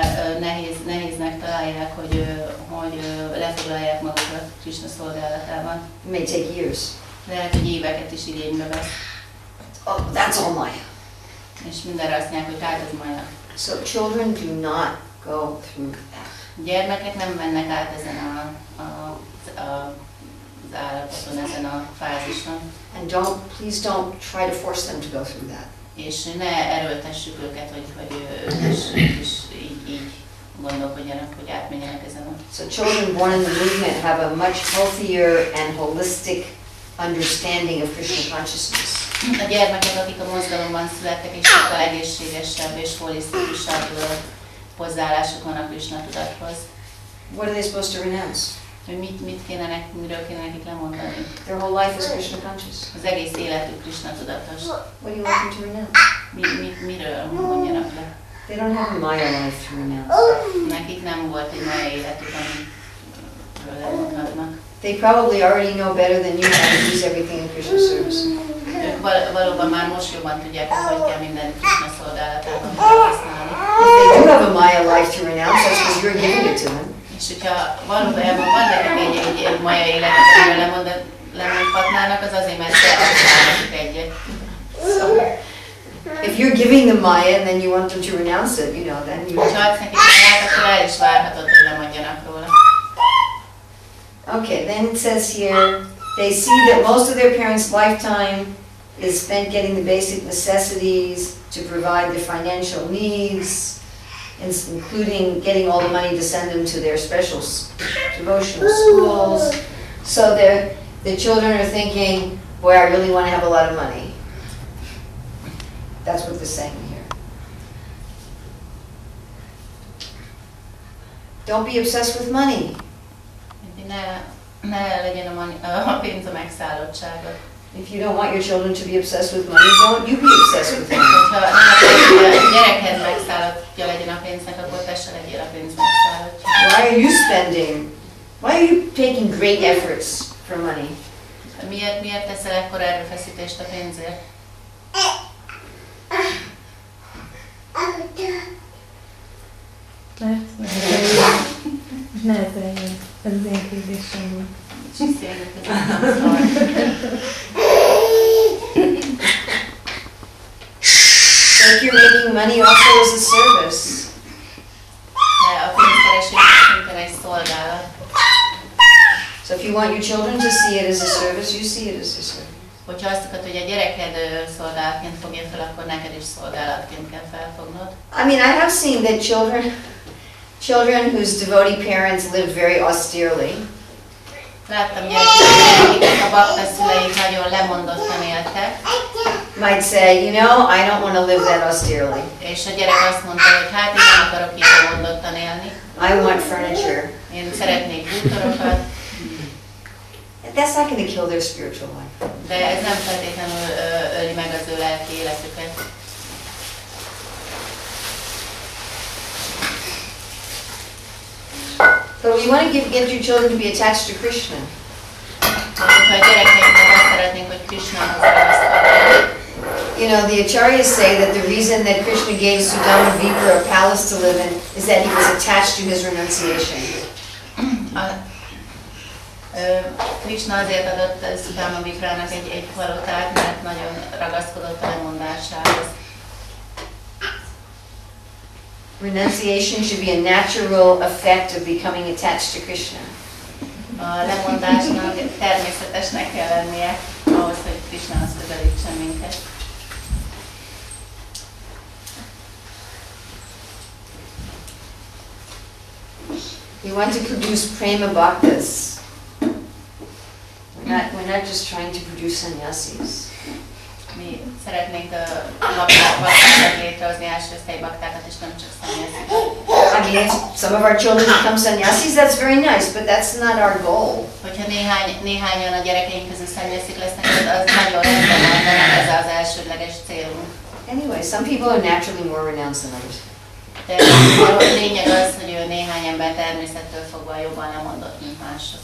nehéznek találják, hogy lefoglalják magukat Krishna szolgálatában. It may take years. Lehet, hogy éveket is igénybe vesz. Oh, that's all Maya. És mindenre azt mondják, hogy hát ez Maya. So children do not go through that. Gyermekek nem mennek át ezen az állapoton, ezen a fázison. And please don't try to force them to go through that. És ne erőltessük őket, hogy ők is így gondolkodjanak, hogy átmenjenek ezen a... So children born in the movement have a much healthier and holistic understanding of Krishna consciousness. A gyermekek, akik a mozgalomban születtek, és sokkal egészségesebb és holisztikusabb hozzáállásuk van a Krishna tudathoz. What are they supposed to renounce? Hogy miről kéne nekik lemondani? Their whole life is Krishna conscious. Az egész életük Krishna tudatos. What do you want them to renounce? Miről mondjanak le? They don't have a Maya life to renounce. Nekik nem volt egy Maya életük, amiről lemondhatnak. They probably already know better than you how to use everything in Krishna service. Ők valóban már most jobban tudják, hogy kell minden Krishna szolgálatában használni. If they do have a Maya life to renounce, that's because you're giving it to them. És hogyha valójában van nekik egy maja életet, amiről lemondhatnának, az azért, mert te adtál nekik egyet. So, if you're giving them Maya and then you want them to renounce it, you know, then you... Ha adsz nekik Mayát, akkor el is várhatod, hogy lemondjanak róla. Okay, then it says here, they see that most of their parents' lifetime is spent getting the basic necessities to provide their financial needs, including getting all the money to send them to their special devotional schools. So the children are thinking, boy, I really want to have a lot of money. That's what they're saying here. Don't be obsessed with money. Ne legyen a pénz a megszállottsága. If you don't want your children to be obsessed with money, don't you be obsessed with money. Ha nem akarod, hogy a gyereked megszállottja legyen a pénznek, akkor te se legyél a pénz megszállottja. Why are you spending? Why are you taking great efforts for money? Miért teszel ekkora erőfeszítést a pénzért? Nehezen. Ez az én kérdésem volt. So if you're making money also as a service. De a pénzkeresés szintén egy szolgálat. So if you want your children to see it as a service, you see it as a service. Hogyha azt akarod, hogy a gyereked szolgálatként fogja fel, akkor neked is szolgálatként kell felfognod. I mean, I have seen that children whose devotee parents live very austerely. Láttam gyerekeket, akik a bakta szüleik nagyon lemondottan éltek. Might say, you know, I don't want to live that austerely. És a gyerek azt mondta, hogy hát én nem akarok így lemondottan élni. I want furniture. Én szeretnék bútorokat. That's not going to kill their spiritual life. De ez nem feltétlenül öli meg az ő lelki életüket. But we want to get your children to be attached to Krishna. Ha a gyerekeinknek azt szeretnénk, hogy Krishnához ragaszkodjanak. You know, the acharyas say that the reason that Krishna gave Sudama Vipra a palace to live in is that he was attached to his renunciation. Krishna azért adott Sudama Viprának egy palotát, mert nagyon ragaszkodott a lemondásához. Renunciation should be a natural effect of becoming attached to Krishna. A lemondásnak természetesnek kell lennie ahhoz, hogy Krishnához közelítsen minket. We want to produce prema bhaktas. We're not just trying to produce sannyasis. Mi szeretnénk baktákat létrehozni, elsőosztály baktákat, és nem csak szannyasit. I mean, if some of our children become sannyasis, that's very nice, but that's not our goal. Hogyha néhányan a gyerekeink közül szannyaszik lesznek, az nagyon rendben van, de nem ez az elsődleges célunk. Anyway, some people are naturally more renounced than others. De a lényeg az, hogy néhány ember természettől fogva jobban lemondott, mint mások.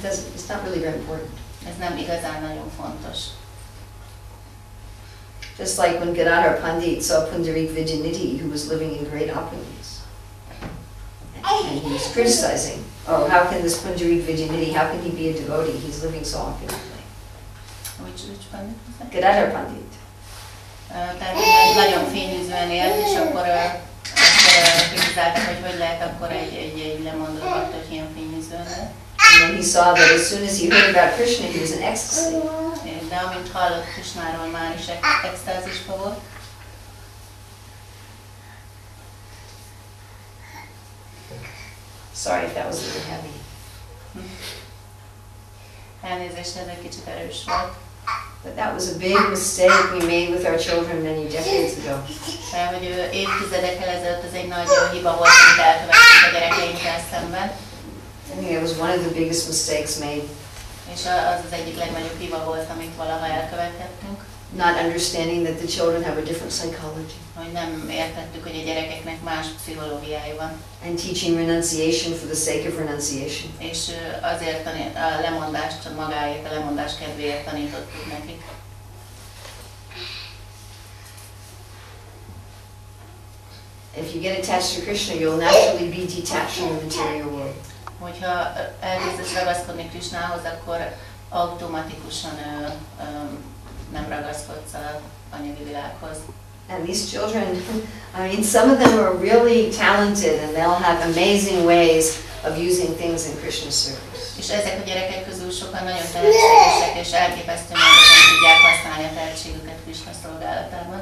It's not really very important. Ez nem igazán nagyon fontos. Just like when Gadadhar Pandit saw Pundarik Vijayanidhi, who was living in great opulence. And he was criticizing, oh, how can this Pundarik Vijayanidhi, how can he be a devotee? He's living so opulently. Which Pandit? Gadadhar Pandit. Tehát nagyon fényűzően élt, és akkor kritizáltak, hogy lehet akkor egy lemondott bakta, hogy ilyen fényűzően lett. And then he saw that as soon as he heard about Krishna, he was in ecstasy. De amint hallott Krishnáról, már is extázisba volt. Sorry if that was a little heavy. Elnézést, ez egy kicsit erős volt. But that was a big mistake we made with our children many decades ago. Hogy évtizedekkel ezelőtt ez egy nagy hiba volt, amit elkövettünk a gyerekeinkkel szemben. I think it was one of the biggest mistakes made. És az egyik legnagyobb hiba volt, amit valaha elkövetettünk. Not understanding that the children have a different psychology. Hogy nem értettük, hogy a gyerekeknek más pszichológiája van. And teaching renunciation for the sake of renunciation. És azért a lemondást magáért, a lemondás kedvéért tanítottuk nekik. If you get attached to Krishna, you'll naturally be detached from the material world. Hogyha elkezdesz ragaszkodni Krisnához, akkor automatikusan nem ragaszkodsz az anyagi világhoz. And these children, I mean, some of them are really talented and they'll have amazing ways of using things in Krishna service. És ezek a gyerekek közül sokan nagyon tehetségesek, és elképesztő módon tudják használni a tehetségüket Krishna szolgálatában.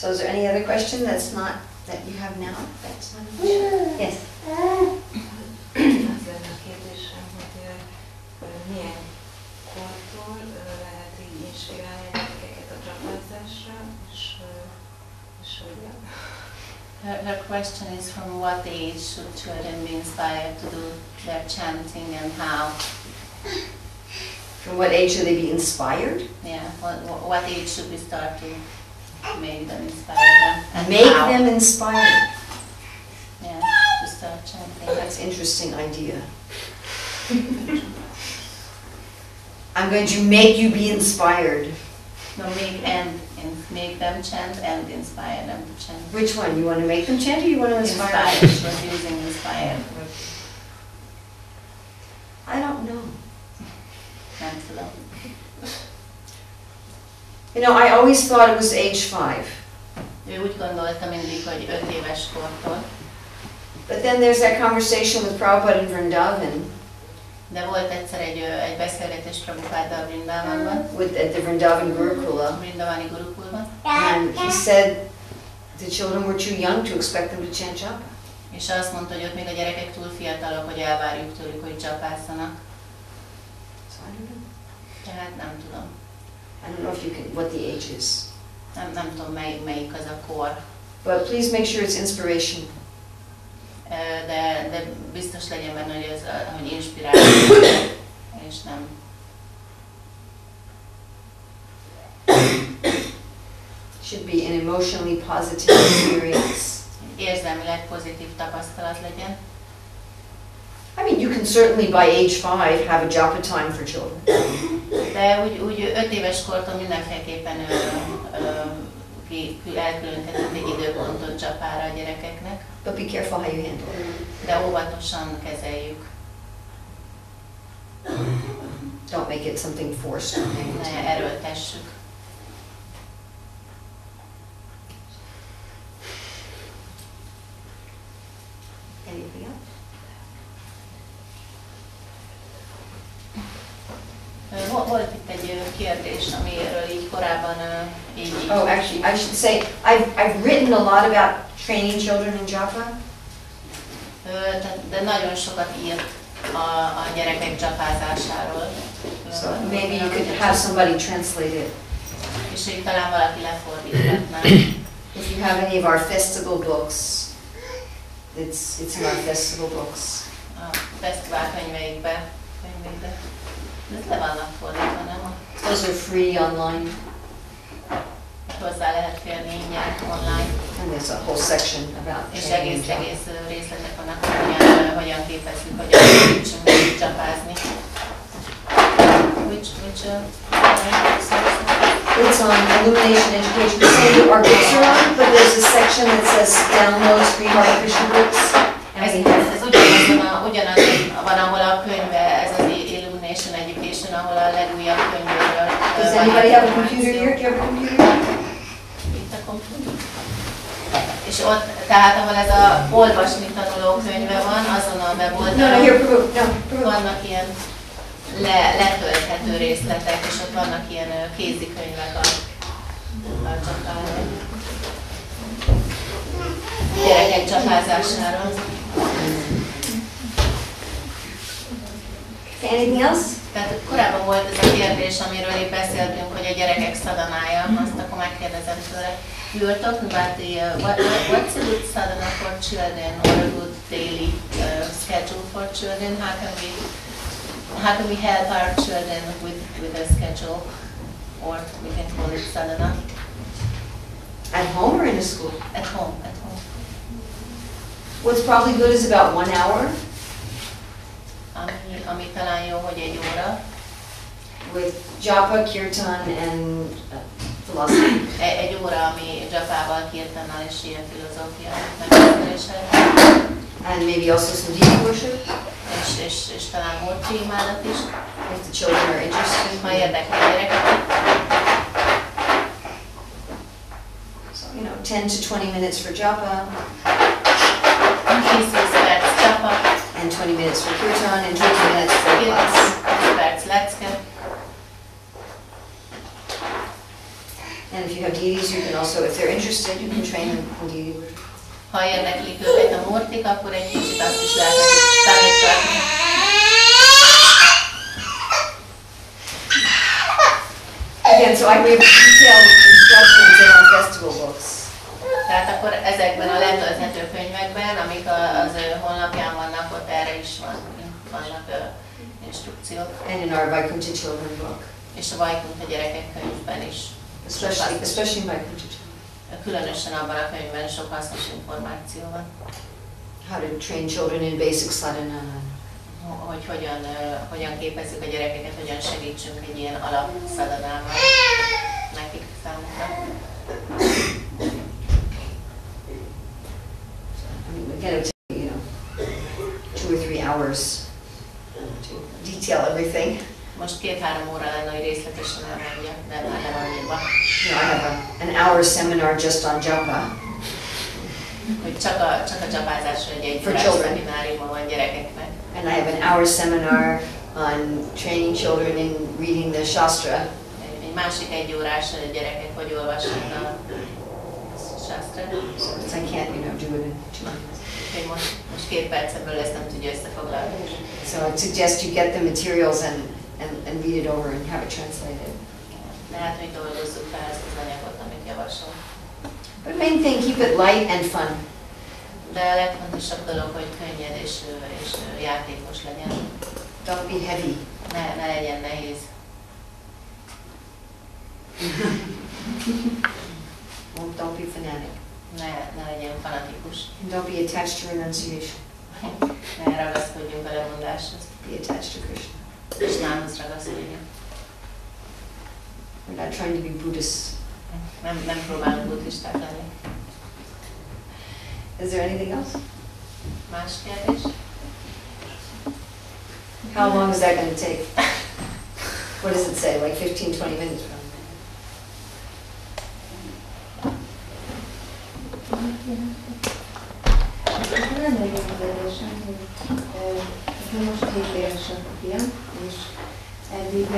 So is there any other question that's not, that you have now? That's not a question? Yes. Az lenne a kérdésem, hogy milyen kortól lehet így inspirálni a gyerekeket a csapázzásra, és hogyan? Her question is from what age should children be inspired to do their chanting and how? From what age should they be inspired? Yeah, what age should we start to make them inspire them? And Make how? them inspired. Yeah, to start chanting. That's an interesting idea. I'm going to make you be inspired. No, make them chant and inspire them to chant. Which one? You want to make them chant or you want to inspire Inspire. them? She was using inspire. I don't know. Nem tudom. You know, I always thought it was age 5. Ő úgy gondolta mindig, hogy 5 éves kortól, But then there's that conversation with Prabhupada in Vrindavan, de volt egyszer egy beszélgetés Prabhupáddal Vrindavanban, at the Vrindavan Gurukula, Vrindavani Gurukulban, and he said the children were too young to expect them to chant japa. és azt mondta, hogy ott még a gyerekek túl fiatalok, hogy elvárjuk tőlük, hogy csapászanak. So I don't know. Tehát nem tudom. I don't know if you can, what the age is. Nem tudom, melyik az a kor. But please make sure it's inspiration. De biztos legyen benne, hogy ez hogy inspirálja, és nem. Should be an emotionally positive experience. Érzelmileg pozitív tapasztalat legyen. I mean, you can certainly by age 5 have a japa time for children. De úgy 5 éves kortól mindenféleképpen elkülöníthetünk egy időpontot csapára a gyerekeknek, But be careful how you handle it. de óvatosan kezeljük, Don't make it something forced or negative. ne erőltessük. Anything else? Volt itt egy kérdés, amiről így korábban így... Oh, actually, I should say, I've written a lot about training children in japa. De nagyon sokat írt a gyerekek csapázásáról. So maybe you could have somebody translate it. És így talán valaki lefordíthatná. If you have any of our festival books, it's in our festival books. A fesztivál könyveikbe. Ez le vannak fordítva, nem? Those are free online, Hozzá lehet férni ingyen online. and there's a whole section about És training japa. egész részletek vannak, hogyan képezzük, hogyan tudjunk csapázni. Which It's on Illumination Education. So our books are on, but there's a section that says downloads free Hare Krishna books. ez ugyanaz van, ahol a könyve, ez az Illumination Education, ahol a legújabb könyvről. Does anybody have a computer here? Do you have a computer? Itt a komputer. És ott, tehát ahol ez a olvasni tanuló könyve van, azon a No, weboldalon here, Prabhu. vannak ilyen letölthető részletek, és ott vannak ilyen kézikönyvek a csapáról. Gyerekek csapázásáról. Anything else? Tehát korábban volt ez a kérdés, amiről épp beszéltünk, hogy a gyerekek szadanája, azt akkor megkérdezem tőle. You were talking about what's a good sadhana for children or a good daily schedule for children? How can we help our children with a schedule, or we can call it sadhana? At home or in a school? At home, at home. What's probably good is about 1 hour Ami talán jó, hogy 1 óra. with japa, kirtan, and the philosophy. Egy óra, ami Japával, Kirtannal és ilyen filozófia megismerése. And maybe also some deity worship, És talán múltri imádat is, if the children are interested. ha érdekli a gyerekeket. So, 10 to 20 minutes for japa, 10-20 perc csapa, and 20 minutes for kirtan, and 20 minutes for class. 10 perc lecke. And if you have deities, you can also, if they're interested, you can train them in deity worship. Ha érdeklik őket a murtik, akkor egy kicsit azt is lehet nekik tanítani. Again, so I gave detailed instructions in our festival books. Tehát akkor ezekben a letölthető könyvekben, amik az ő honlapján vannak, ott erre is vannak instrukciók. And in our Vaikuntha children book. És a Vaikuntha gyerekek könyvben is. Especially in Vaikuntha children. Különösen abban a könyvben sok hasznos információ van. How to train children in basic sadhana. Hogy hogyan képezzük a gyerekeket, hogyan segítsünk egy ilyen alap szadhanával nekik számukra. Again, it would take, 2 or 3 hours to detail everything. Most 2-3 óra lenne, hogy részletesen elmondja, de már nem annyira. I have an hour seminar just on japa. Hogy csak a csapázásra egy For órás children. szemináriuma van gyerekeknek. And I have an hour seminar on training children in reading the Shastra. Egy másik 1 órás, hogy a gyerekek hogy olvasnak a sásztrát. So I can't, do it in 2 minutes. Úgyhogy most 2 percből ezt nem tudja összefoglalni. So I'd suggest you get the materials and read it over and have it translated. Tehát, hogy dolgozzuk fel ezt az anyagot, amit javasol. But main thing, keep it light and fun. De a legfontosabb dolog, hogy könnyed és játékos legyen. Don't be heavy. Ne legyen nehéz. Don't be fanatic. Ne legyen fanatikus. And don't be attached to renunciation. Ne ragaszkodjunk a lemondáshoz. Be attached to Krishna. Krisnához ragaszkodjunk. We're not trying to be Buddhists. Nem próbálunk buddhisták lenni. Is there anything else? Más kérdés? How long is that going to take? What does it say? Like 15-20 minutes? Nem egy kérdésem, hogy most 7 éves a fiam, és eddig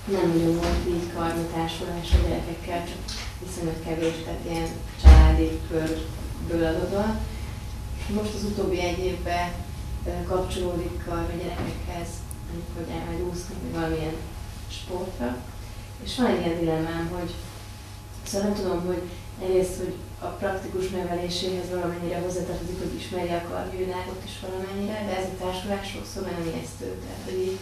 nem nagyon volt így karmitársulás a gyerekekkel, csak viszonylag kevés, tehát ilyen családi körből adódva. Most az utóbbi 1 évben kapcsolódik a gyerekekhez, mondjuk, hogy elmegy úszni, vagy valamilyen sportra. És van egy ilyen dilemmám, hogy szóval nem tudom, hogy egyrészt, hogy a praktikus neveléséhez valamennyire hozzátartozik, hogy ismerje a karmvilágot is valamennyire, de ez a társulás sokszor nagyon ijesztő. Tehát, hogy így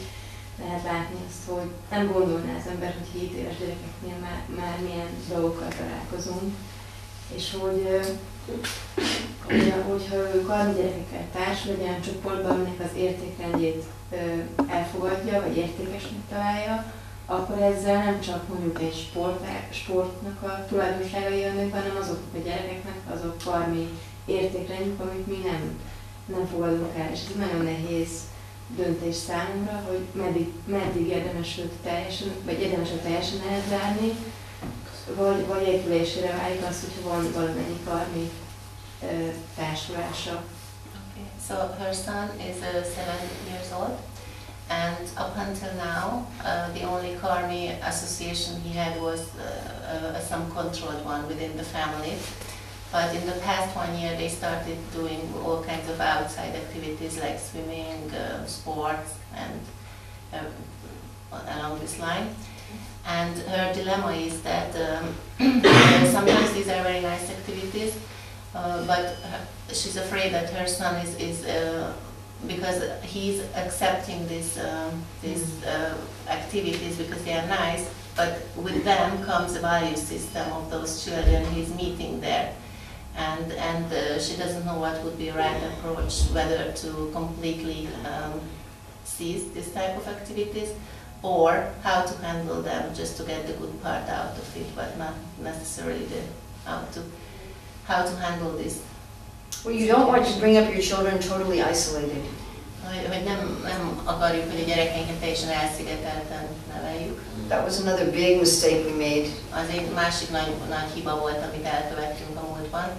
lehet látni azt, hogy nem gondolná az ember, hogy 7 éves gyerekeknél már milyen dolgokkal találkozunk, és hogyha ő karmi gyerekekkel társul, egy olyan csoportban, aminek az értékrendjét elfogadja, vagy értékesnek találja, akkor ezzel nem csak mondjuk egy sportnak a tulajdonságai jönnek, hanem azoknak a gyerekeknek azok karmi értékrendjük, amit mi nem fogadunk el. És ez nagyon nehéz döntés számomra, hogy meddig érdemes őt teljesen, vagy érdemes őt teljesen elzárni, vagy épülésére válik az, hogyha van valamennyi karmi társulása. Okay. So her son is 7 years old, and up until now, the only karmi association he had was some controlled one within the family. But in the past 1 year, they started doing all kinds of outside activities like swimming, sports, and along this line. And her dilemma is that sometimes these are very nice activities, but she's afraid that her son is because he's accepting these activities because they are nice, but with them comes a value system of those children he's meeting there. And she doesn't know what would be a right approach, whether to completely cease this type of activities or how to handle them just to get the good part out of it, but not necessarily how to handle this. Well, you don't want to bring up your children totally isolated. Hogy nem akarjuk, hogy a gyerekeinket teljesen elszigetelten neveljük. That was another big mistake we made. Az egy másik nagy hiba volt, amit elkövettünk a múltban.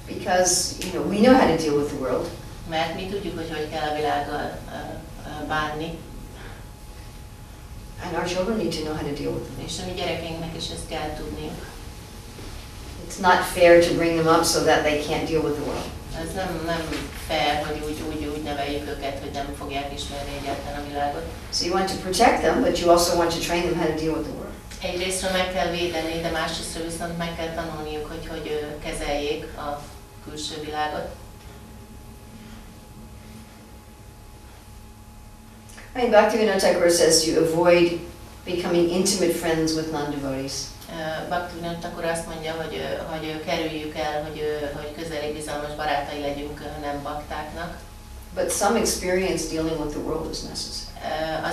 Because, we know how to deal with the world. Mert mi tudjuk, hogy kell a világgal bánni. And our children need to know how to deal with them. És a mi gyerekeinknek is ezt kell tudniuk. It's not fair to bring them up so that they can't deal with the world. Ez nem fair, hogy úgy neveljük őket, hogy nem fogják ismerni egyáltalán a világot. So you want to protect them, but you also want to train them how to deal with the world. Egyrésztről meg kell védeni, de másrésztről viszont meg kell tanulniuk, hogy kezeljék a külső világot. I mean, Bhaktivinoda Thakur says you avoid becoming intimate friends with non-devotees. Bhaktivinoda Thakur azt mondja, hogy kerüljük el, hogy közeli bizalmas barátai legyünk nem baktáknak. But some experience dealing with the world is necessary.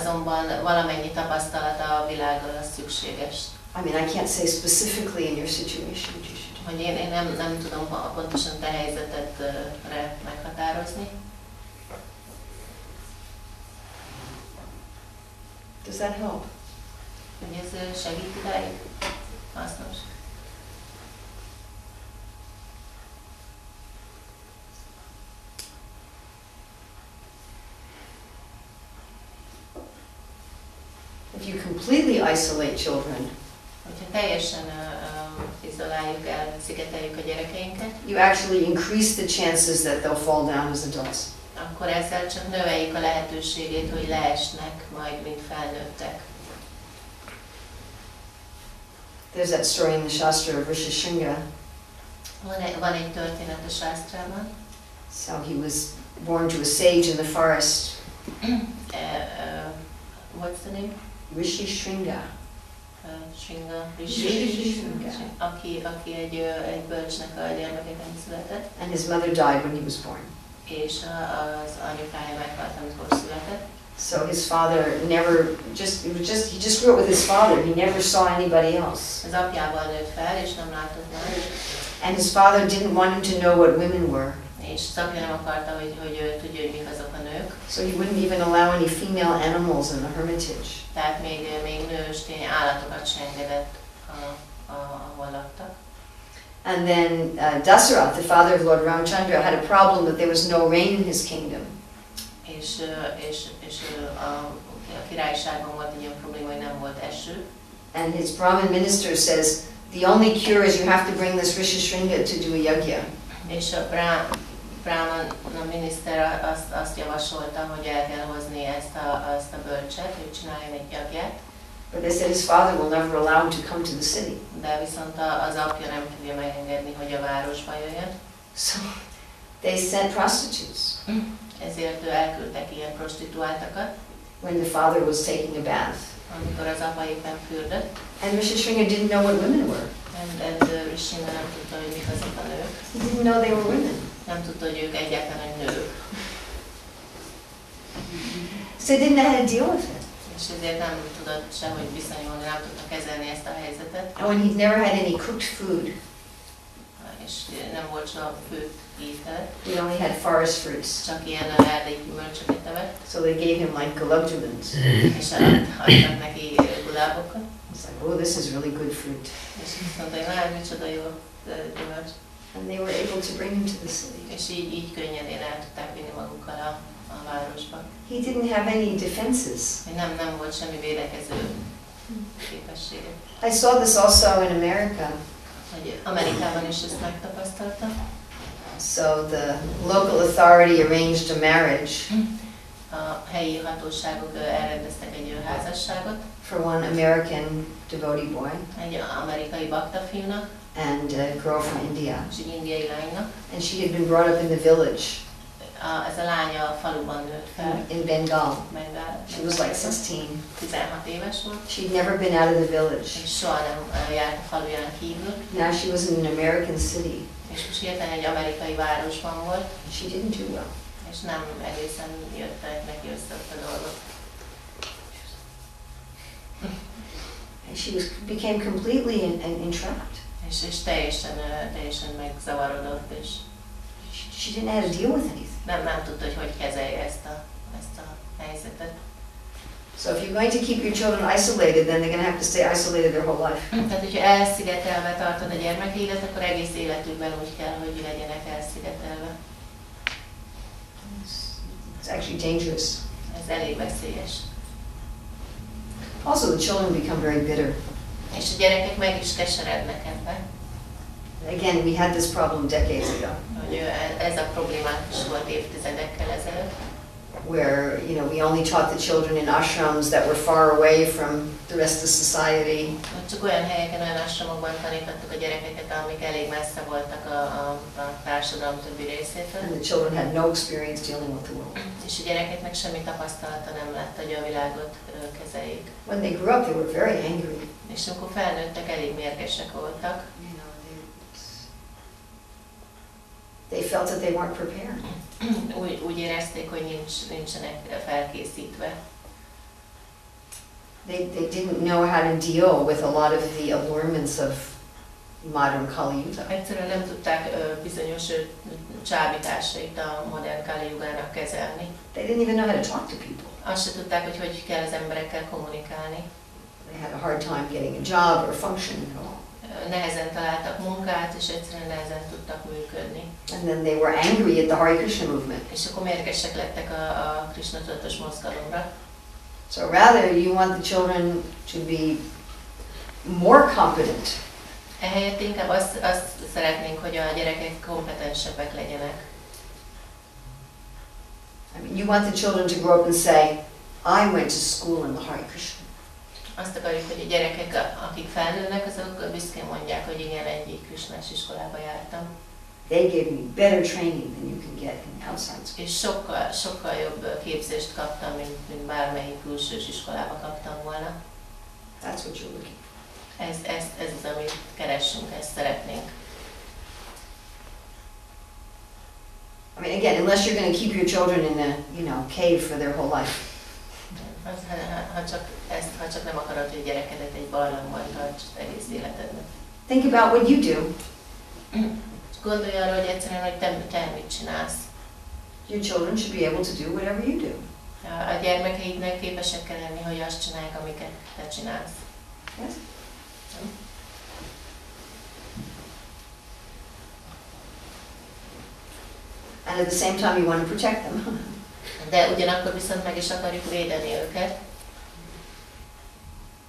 Azonban valamennyi tapasztalat a világgal az szükséges. I mean, I can't say specifically in your situation what you should do. Hogy én nem tudom pontosan te helyzetetre meghatározni. Does that help? Hogy ez segít idáig? Hasznos. If you completely isolate children, Hogyha teljesen izoláljuk el, szigeteljük a gyerekeinket, you actually increase the chances that they'll fall down as adults. akkor ezzel csak növeljük a lehetőségét, hogy leesnek majd, mint felnőttek. There's that story in the Shastra of Rishishringa. Van egy történet a sásztrában. So he was born to a sage in the forest. What's the name? Rishishringa. Shringa. Aki egy bölcsnek a gyermekeként született. And his mother died when he was born. És az anyukája meghalt, amikor született. So his father he just grew up with his father. He never saw anybody else. Az apjával nőtt fel, és nem látott más. And his father didn't want him to know what women were. És az apja nem akarta, hogy tudja, hogy mik azok a nők. So he wouldn't even allow any female animals in the hermitage. Tehát még nőstény állatokat sem engedett, ahol laktak. And then Dasarath, the father of Lord Ramchandra, had a problem that there was no rain in his kingdom. És a királyságban volt egy olyan probléma, hogy nem volt eső. And his Brahmin minister says, the only cure is you have to bring this Rishishringa to do a yajna. És a Brahman miniszter azt javasolta, hogy el kell hozni ezt a bölcset, hogy csináljon egy jagját. But they said his father will never allow him to come to the city. De viszont az apja nem tudja megengedni, hogy a városba jöjjön. So they sent prostitutes. Ezért elküldtek ilyen prostituáltakat. When the father was taking a bath. Amikor az apa éppen fürdött. And Rishishringa didn't know what women were. And Rishina nem tudta, hogy mik azok a nők. He didn't know they were women. Nem tudta, hogy ők egyáltalán nők. So he didn't know how to deal with it. És ezért nem tudott sehogy viszonyulni, nem tudta kezelni ezt a helyzetet. And when he'd never had any cooked food. És nem volt soha főtt étel. He only had forest fruits. Csak ilyen erdei gyümölcsöket evett. So they gave him like gulabjamins. És adtak neki gulábokat. It's like, oh, this is really good fruit. És azt mondta, hogy már micsoda jó gyümölcs. And they were able to bring him to the city. És így könnyedén el tudták vinni magukkal a városba. He didn't have any defenses. Nem volt semmi védekező képessége. I saw this also in America. Hogy Amerikában is ezt megtapasztalta. So the local authority arranged a marriage. A helyi hatóságok elrendeztek egy házasságot. For one American devotee boy. Egy amerikai bakta fiúnak. And a girl from India. És egy indiai lánynak. And she had been brought up in the village. Ez a lánya a faluban nőtt fel. In Bengal. Bengal. She was like 16. 16 éves volt. She'd never been out of the village. És soha nem járt a faluján kívül. Now she was in an American city. És most hirtelen egy amerikai városban volt. She didn't do well. És nem egészen jöttek neki össze a dolgok. became completely entrapped. És teljesen megzavarodott, és She didn't know how to deal with anything. nem tudta, hogy kezelje ezt a helyzetet. So if you're going to keep your children isolated, then they're going to have to stay isolated their whole life. Tehát, hogyha elszigetelve tartod a gyermekeidet, akkor egész életükben úgy kell, hogy legyenek elszigetelve. It's actually dangerous. Ez elég veszélyes. Also, the children become very bitter. És a gyerekek meg is keserednek ebben. Again, we had this problem decades ago, Hogy ez a problémák is volt évtizedekkel ezelőtt. where we only taught the children in ashrams that were far away from the rest of society. Csak olyan helyeken, olyan ashramokban tanítottuk a gyerekeket, amik elég messze voltak a társadalom többi részétől. And the children had no experience dealing with the world. És a gyerekeknek semmi tapasztalata nem lett, hogy a világot kezeljék. When they grew up, they were very angry. És amikor felnőttek, elég mérgesek voltak. They felt that they weren't prepared. Úgy érezték, hogy nincsenek felkészítve. They didn't know how to deal with a lot of the allurements of modern Kali Yuga. Egyszerűen nem tudták bizonyos csábításait a modern Kali Yugának kezelni. They didn't even know how to talk to people. Azt se tudták, hogy kell az emberekkel kommunikálni. They had a hard time getting a job or functioning at all. Nehezen találtak munkát, és egyszerűen nehezen tudtak működni. And then they were angry at the Hare Krishna movement. És akkor mérgesek lettek a Krishna tudatos mozgalomra. So rather, you want the children to be more competent. Ehelyett inkább azt szeretnénk, hogy a gyerekek kompetensebbek legyenek. I mean, you want the children to grow up and say, I went to school in the Hare Krishna. Azt akarjuk, hogy a gyerekek, akik felnőnek, azok büszkén mondják, hogy igen, egyik krisnás iskolába jártam. They gave me better training than you can get in outside school. És sokkal jobb képzést kaptam, mint bármelyik külsős iskolába kaptam volna. That's what you're looking for. Ez az, amit keresünk, ezt szeretnénk. I mean, again, unless you're going to keep your children in a cave for their whole life. Ha csak nem akarod, hogy a gyerekedet egy barlangban tartsd egész életednek. Think about what you do. Gondolj arra, hogy egyszerűen, hogy te mit csinálsz. Your children should be able to do whatever you do. A gyermekeidnek képesek kell lenni, hogy azt csinálják, amiket te csinálsz. Yes? And at the same time, you want to protect them. De ugyanakkor viszont meg is akarjuk védeni őket.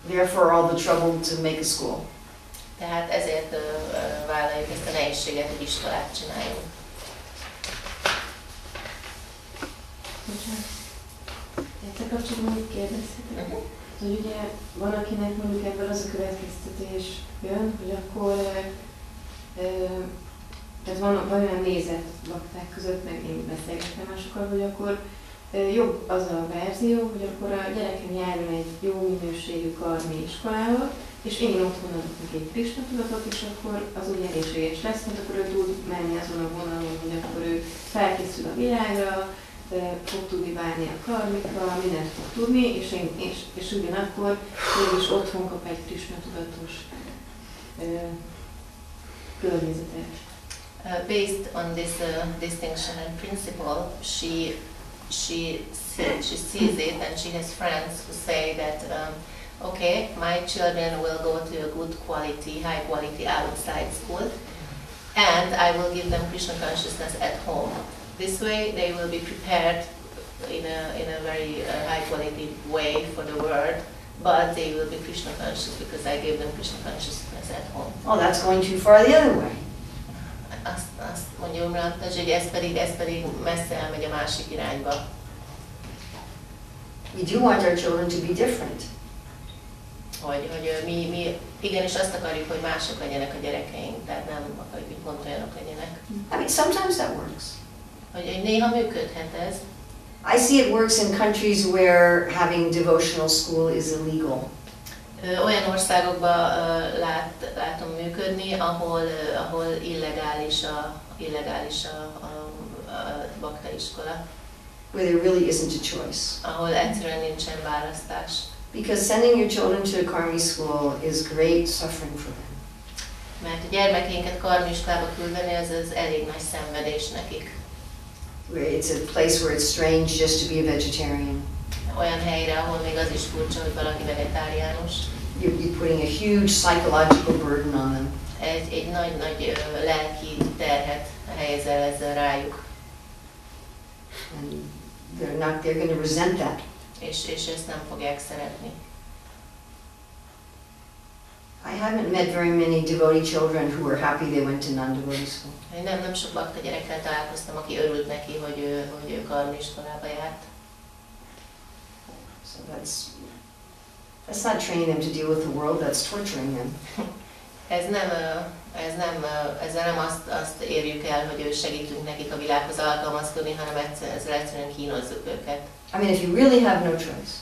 Therefore, all the trouble to make a school. Tehát ezért vállaljuk ezt a nehézséget, hogy iskolát csináljunk. Ezzel kapcsolatban még kérdezhetek? Hogy ugye van, akinek mondjuk ebből az a következtetés jön, hogy akkor tehát van olyan nézet bakták között, meg én beszélgettem másokkal, hogy akkor jobb az a verzió, hogy akkor a gyerekem járjon egy jó minőségű karmi iskolába, és én otthon adok neki egy Krishna tudatot, és akkor az úgy elégséges lesz, mert akkor ő tud menni azon a vonalon, hogy akkor ő felkészül a világra, fog tudni válni a karmikra, mindent fog tudni, és ugyanakkor mégis otthon kap egy Krishna tudatos környezetet. Based on this distinction and principle, she sees it, and she has friends who say that, okay, my children will go to a good quality, high quality outside school, and I will give them Krishna consciousness at home. This way, they will be prepared in a very high quality way for the world, but they will be Krishna conscious because I gave them Krishna consciousness at home. Oh, that's going too far the other way. Azt mondja Urmila, hogy ez pedig messze elmegy a másik irányba. We do want our children to be different. Hogy mi igenis azt akarjuk, hogy mások legyenek a gyerekeink, tehát nem akarjuk, hogy pont olyanok legyenek. I mean, sometimes that works. Hogy néha működhet ez. I see it works in countries where having devotional school is illegal. Olyan országokban látom működni, ahol illegális a bakta iskola. Where there really isn't a choice. Ahol egyszerűen nincsen választás. Because sending your children to a karmi school is great suffering for them. Mert a gyermekeinket karmiskolába küldeni, az elég nagy szenvedés nekik. It's a place where it's strange just to be a vegetarian. Olyan helyre, ahol még az is furcsa, hogy valaki vegetáriánus. You're putting a huge psychological burden on them. Egy nagy lelki terhet helyezel ezzel rájuk. And they're going to resent that. És ezt nem fogják szeretni. I haven't met very many devotee children who were happy they went to non-devotee school. Nem sok bakta gyerekkel találkoztam, aki örült neki, hogy ő karmiskolába járt. So that's not training them to deal with the world, that's torturing them. Ezzel nem azt érjük el, hogy segítünk nekik a világhoz alkalmazkodni, hanem ezzel egyszerűen kínozzuk őket. I mean, if you really have no choice,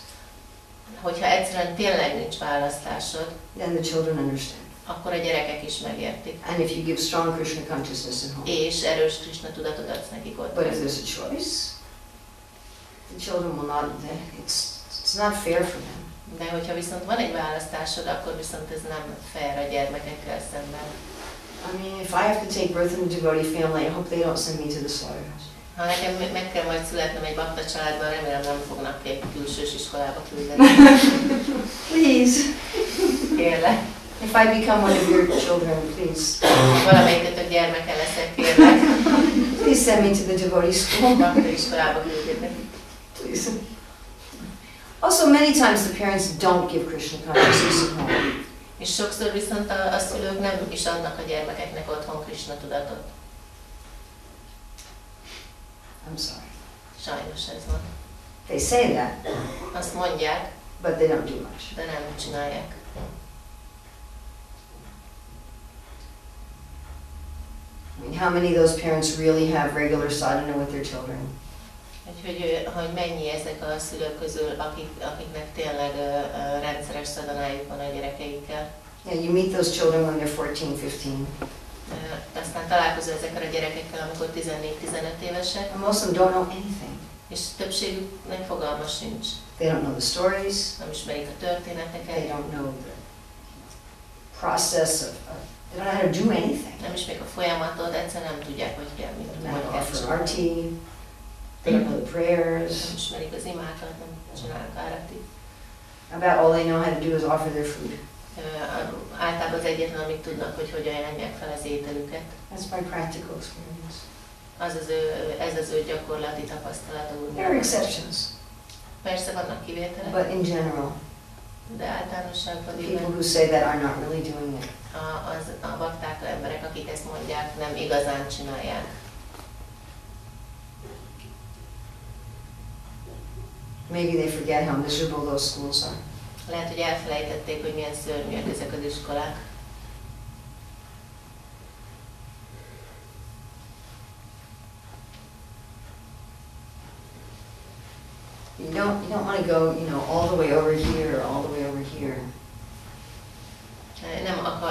hogyha egyszerűen tényleg nincs választásod, then the children understand. Akkor a gyerekek is megértik. And if you give strong Krishna consciousness at home. És erős Krishna tudatot adsz nekik ott. But if there's a choice, the children will not, it's not fair for them. De hogyha viszont van egy választásod, akkor viszont ez nem fair a gyermekekkel szemben. I mean, if I have to take birth in a devotee family, I hope they don't send me to the slaughterhouse. Ha nekem meg kell majd születnem egy bakta családban, remélem nem fognak egy külsős iskolába küldeni. Please. Kérlek. If I become one of your children, please. Valamelyikötök gyermeke leszek, kérlek. Please send me to the devotee school. Bakta iskolába küldjetek. Please. Also, many times the parents don't give Krishna consciousness at home. És sokszor viszont a szülők nem is adnak a gyermekeknek otthon Krishna tudatot. I'm sorry. Sajnos ez van. They say that. Azt mondják, but they don't do much. De nem csinálják. I mean, how many of those parents really have regular sadhana with their children? Hogy mennyi ezek a szülők közül, akiknek tényleg rendszeres szadanájuk van a gyerekeikkel. Yeah, you meet those children when they're 14, 15. Aztán találkozol ezekkel a gyerekekkel, amikor 14-15 évesek. And most of them don't know anything. És többségüknek fogalma sincs. They don't know the stories. Nem ismerik a történeteket. They don't know the process of they don't know how to do anything. Nem ismerik a folyamatot, egyszerűen nem tudják, hogy kell mit offer arti. They don't know the prayers. Nem ismerik az imákat, nem csinálnak árati. About all they know how to do is offer their food. Általában az egyetlen, amit tudnak, hogy hogyan ajánlják fel az ételüket. That's my practical experience. Ez az ő gyakorlati tapasztalata. There are exceptions. Persze vannak kivételek. But in general, de általánosságban people who say that are not really doing it. A bakták, emberek, akik ezt mondják, nem igazán csinálják. Maybe they forget how miserable those schools are. Lehet, hogy elfelejtették, hogy milyen szörnyűek ezek az iskolák. You don't want to go, all the way over here or all the way over here.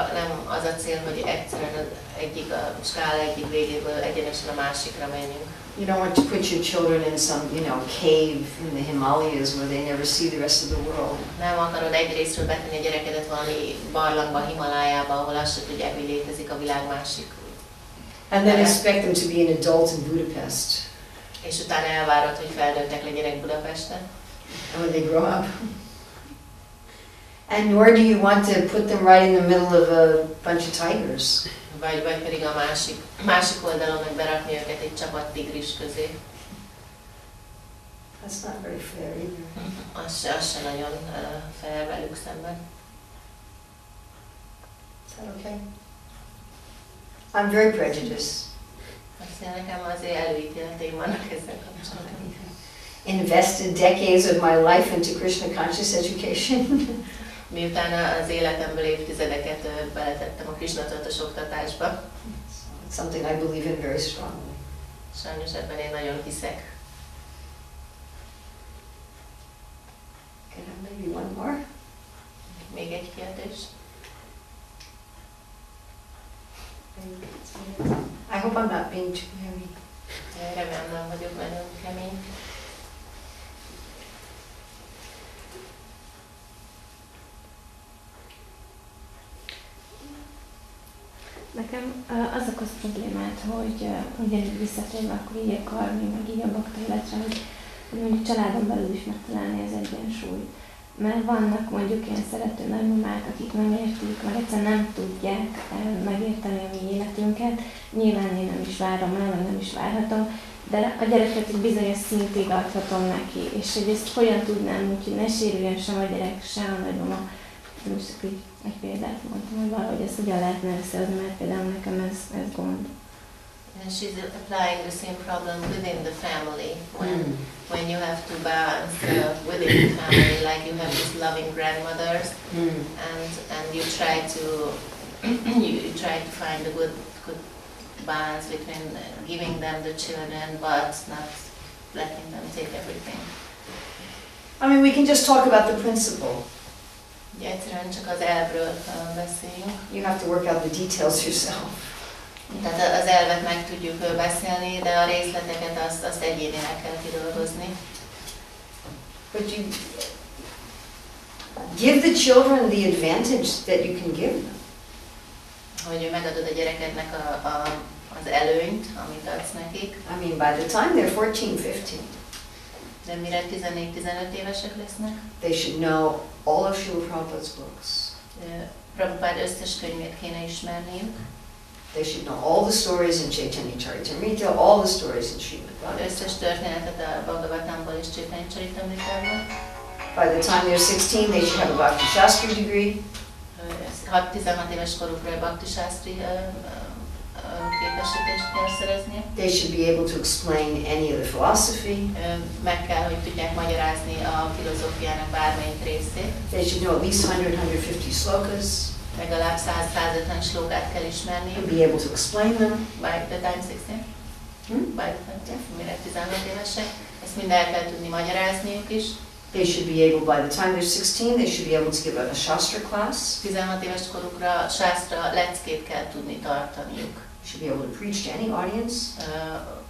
Nem az a cél, hogy egyszerűen a skála egyik végéből egyenesen a másikra menjünk. You don't want to put your children in some, cave in the Himalayas where they never see the rest of the world. Nem akarod egy részről betenni a gyerekedet valami barlangba, Himalájába, ahol azt se tudják, hogy létezik a világ másik. And then expect them to be an adult in Budapest. És utána elvárod, hogy felnőttek legyenek Budapesten. And when they grow up. And nor do you want to put them right in the middle of a bunch of tigers. Vagy pedig a másik oldalon meg berakni őket egy csapat tigris közé. That's not very fair either. Az se nagyon fair velük szemben. Is that okay? I'm very prejudiced. Aztán nekem azért előítéleteim vannak ezzel kapcsolatban. Invested decades of my life into Krishna conscious education. Miután az életemből évtizedeket beletettem a Krishna tudatos oktatásba. It's something I believe in very strongly. Sajnos ebben én nagyon hiszek. Can I have maybe one more? Még egy kérdés. I hope I'm not being too heavy. Remélem nem vagyok nagyon kemény. Nekem az okoz problémát, hogy ugyanúgy visszatérve akkor így a karmi, meg így a bakta életre, hogy mondjuk családon belül is megtalálni az egyensúlyt. Mert vannak mondjuk ilyen szerető nagymamák, akik nem értik, vagy egyszerűen nem tudják megérteni a mi életünket. Nyilván én nem is várom el, vagy nem is várhatom, de a gyereket egy bizonyos szintig adhatom neki, és hogy ezt hogyan tudnám úgy, hogy ne sérüljön sem a gyerek, sem a nagymama. Most csak így egy példát mondtam, hogy valahogy ezt hogyan lehetne összehozni, mert például nekem ez gond. And she's applying the same problem within the family when you have to balance within the family, like you have these loving grandmothers, and you try to find the good balance between giving them the children but not letting them take everything. I mean, we can just talk about the principle. Ugye egyszerűen csak az elvről beszéljünk. You have to work out the details yourself. Tehát az elvet meg tudjuk beszélni, de a részleteket azt egyénileg kell kidolgozni. But you give the children the advantage that you can give them. Hogy megadod a gyerekednek az előnyt, amit adsz nekik. I mean, by the time they're 14, 15, De mire 14-15 évesek lesznek, they should know all of Srila Prabhupada's books. Prabhupád összes könyvét kéne ismerniük. They should know all the stories in Chaitanya Charitamrita, all the stories in Srimad Az Bhagavatam. összes történetet a Bhagavatamból és Chaitanya Charitamritából. By the time they're 16, they should have a Bhakti Shastri degree. 16 éves korukra a Bhakti Shastri képesítést kell szereznie. They should be able to explain any of the philosophy. Meg kell, hogy tudják magyarázni a filozófiának bármelyik részét. They should know at least 100, 150 slokas. Legalább 100-150 slókát kell ismerni. And be able to explain them. By the time 16? By the time, mire 16 évesek. Ezt mind el kell tudni magyarázniuk is. They should be able, by the time they're 16, they should be able to give a Shastra class. 16 éves korukra Shastra leckét kell tudni tartaniuk. They should be able to preach to any audience.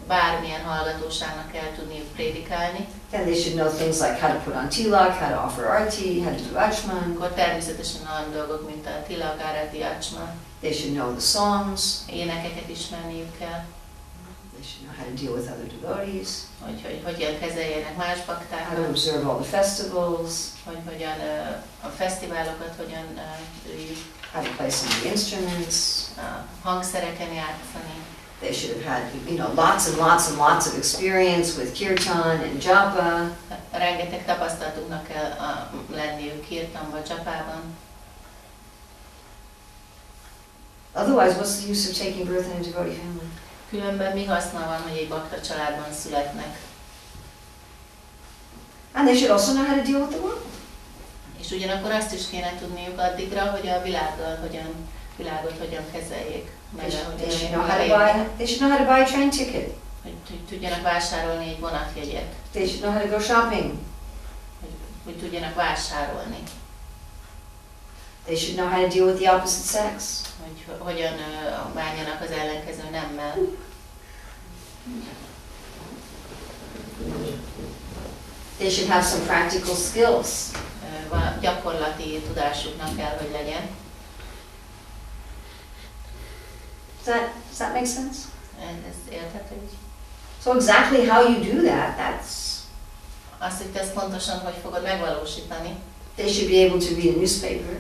Bármilyen hallgatóságnak kell tudniuk prédikálni. Then they should know things like how to put on tilak, how to offer arti, how to do achman. Akkor természetesen olyan dolgok, mint a tilak, arati, achman. They should know the songs. Énekeket ismerniük kell. They should know how to deal with other devotees. Hogy hogyan kezeljenek más How to baktákat. observe all the festivals. Hogy hogyan a fesztiválokat hogyan üljük. How to play some of the instruments. A hangszereken játszani. They should have had, lots and lots and lots of experience with kirtan and japa. Rengeteg tapasztalatuknak kell lenniük kirtanban, japában. Otherwise, what's the use of taking birth in a devotee family? Különben mi haszna van, hogy egy bakta családban születnek? And they should also know how to deal with the world. És ugyanakkor azt is kéne tudniuk addigra, hogy a világot hogyan kezeljék. They should know how to buy a train ticket. Hogy tudjanak vásárolni egy vonatjegyet. They should know how to go shopping. Hogy tudjanak vásárolni. They should know how to deal with the opposite sex. Hogy hogyan bánjanak az ellenkező nemmel. They should have some practical skills. Gyakorlati tudásuknak kell, hogy legyen. Does that make sense? Ez érthető így? So exactly how you do that, Azt, hogy te ezt pontosan hogy fogod megvalósítani. they should be able to read a newspaper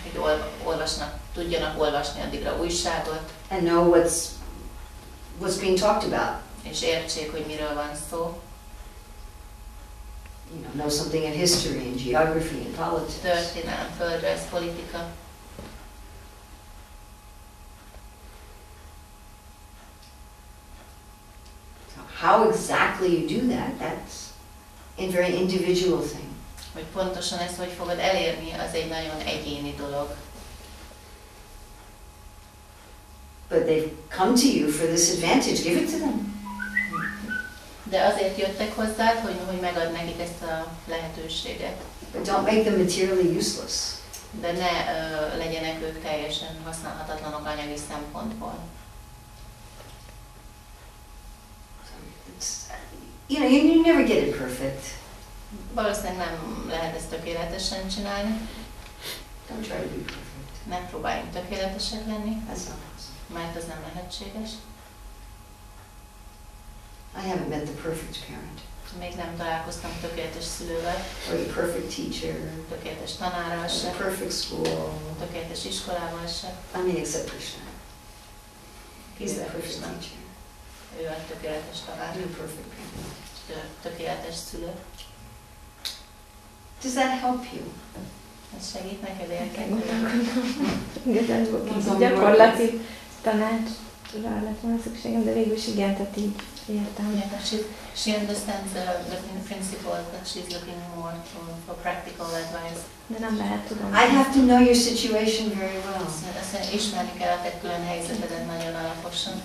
Hogy tudjanak olvasni addigra újságot, and know what's being talked about. és értsék, hogy miről van szó. Know something in history and geography and politics. Történelem, földrajz, politika. How exactly you do that, that's a very individual thing. Hogy pontosan ezt hogy fogod elérni, az egy nagyon egyéni dolog. But they've come to you for this advantage, give it to them. De azért jöttek hozzád, hogy megad nekik ezt a lehetőséget. But don't make them materially useless. De ne legyenek ők teljesen használhatatlanok anyagi szempontból. You never get it perfect. Valószínűleg nem lehet ezt tökéletesen csinálni. Don't try to be perfect. Ne próbáljunk tökéletesek lenni. That's not possible. mert az nem lehetséges. I haven't met the perfect parent, Még nem találkoztam tökéletes szülővel, or the perfect teacher, tökéletes tanárral or the se, perfect school. tökéletes iskolával se. I mean, except Krishna. He's the Kivéve perfect Krishna. teacher. Ő a tökéletes tanár, I'm the perfect parent. tökéletes szülő. Does that help you? Ez segít neked érteni? Igazából kicsit gyakorlati tanácsra lett volna szükségem, de végül is igen, tehát így értem. Yeah, she understands the principle, but she's looking more for practical advice. De nem lehet, tudom. I have to know your situation very well. Azt ismerni kell a te külön helyzetedet nagyon alaposan.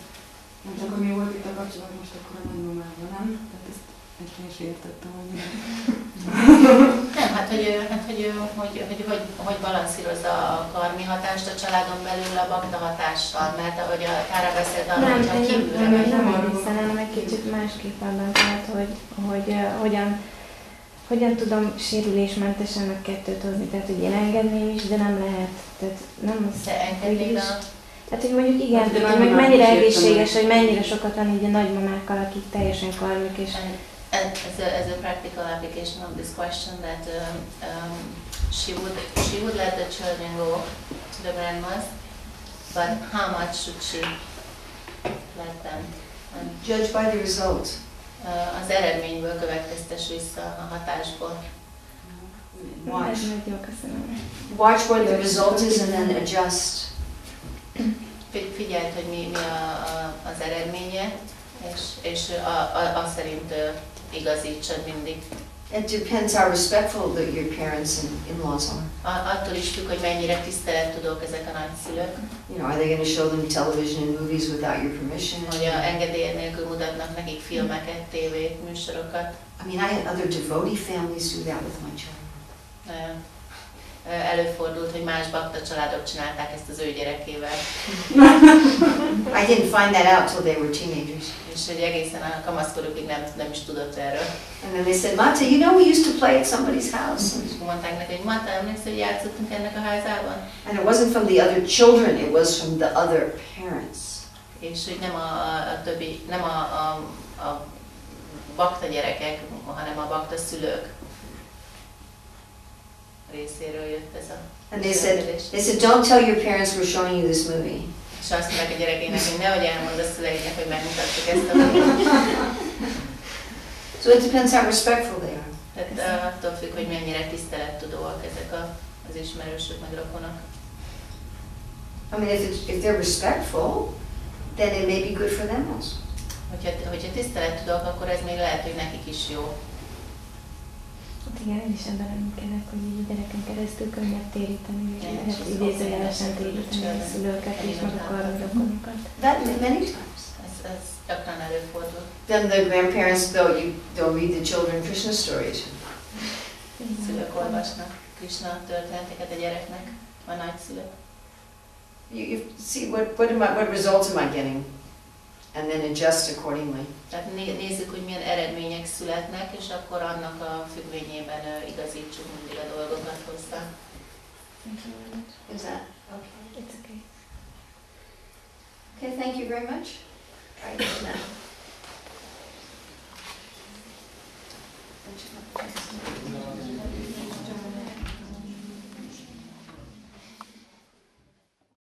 Nem csak ami volt itt a kapcsolat most akkor a nagymamával, nem? Tehát ezt én is értettem annyira. Nem, hogy balanszírozza a karmi hatást a családon belül a bakta hatással, mert ahogy a Tára beszélt arról, hogy a kívülre megy. Nem hiszem, hanem egy kicsit másképp abban, tehát, hogy hogyan tudom sérülésmentesen a kettőt hozni, tehát hogy én engedném is, de nem lehet, tehát nem az. Te engednéd a... Tehát, hogy mondjuk igen, hogy mennyire egészséges, hogy mennyire sokat van így a nagymamákkal, akik teljesen karmik, és As a practical application of this question, that she would let the children go to the grandmas, but how much should she let them? And, Judge by the result. az eredményből következtes vissza a hatásból. Watch. ez nagyon jó, köszönöm. Watch what the result is and then adjust. Figyeld, hogy mi az eredménye, és azt szerint igazítsad mindig. It depends how respectful your parents and in-laws are. Attól is függ, hogy mennyire tisztelettudók ezek a nagyszülők. You know, are they going to show them television and movies without your permission? Hogy a engedély nélkül mutatnak nekik filmeket, tévét, műsorokat. I mean, I had other devotee families do that with my children. Előfordult, hogy más bakta családok csinálták ezt az ő gyerekével. I didn't find that out till they were teenagers. És hogy egészen a kamaszkorukig nem is tudott erről. And then they said, Mata, you know we used to play at somebody's house. És mondták neki, hogy Mata, emlékszel, hogy játszottunk ennek a házában? And it wasn't from the other children, it was from the other parents. És hogy nem a többi, nem a bakta gyerekek, hanem a bakta szülők részéről jött ez a And they said, don't tell your parents we're showing you this movie. És azt mondták a gyerekének, hogy nehogy elmondd a szüleinek, hogy megmutattuk ezt a videót. So it depends how respectful they are. Tehát attól függ, hogy mennyire tisztelettudóak ezek az ismerősök, meg rokonok. I mean, if they're respectful, then it may be good for them also. Hogyha tisztelettudók, akkor ez még lehet, hogy nekik is jó. Hát igen, én is ebben reménykedek, hogy így a gyereken keresztül könnyebb téríteni, hát idézőjelesen téríteni a szülőket és meg a karmirokonokat. That many times. Ez gyakran előfordul. Then the grandparents, they'll read the children Krishna stories. Szülők olvasnak Krishna történeteket a gyereknek, a nagyszülők. You see what results am I getting, and then adjust accordingly. Tehát nézzük, hogy milyen eredmények születnek, és akkor annak a függvényében igazítsuk mindig a dolgokat hozzá. Thank you very much. Is that okay? It's okay. Okay, thank you very much. Hare Krishna. No,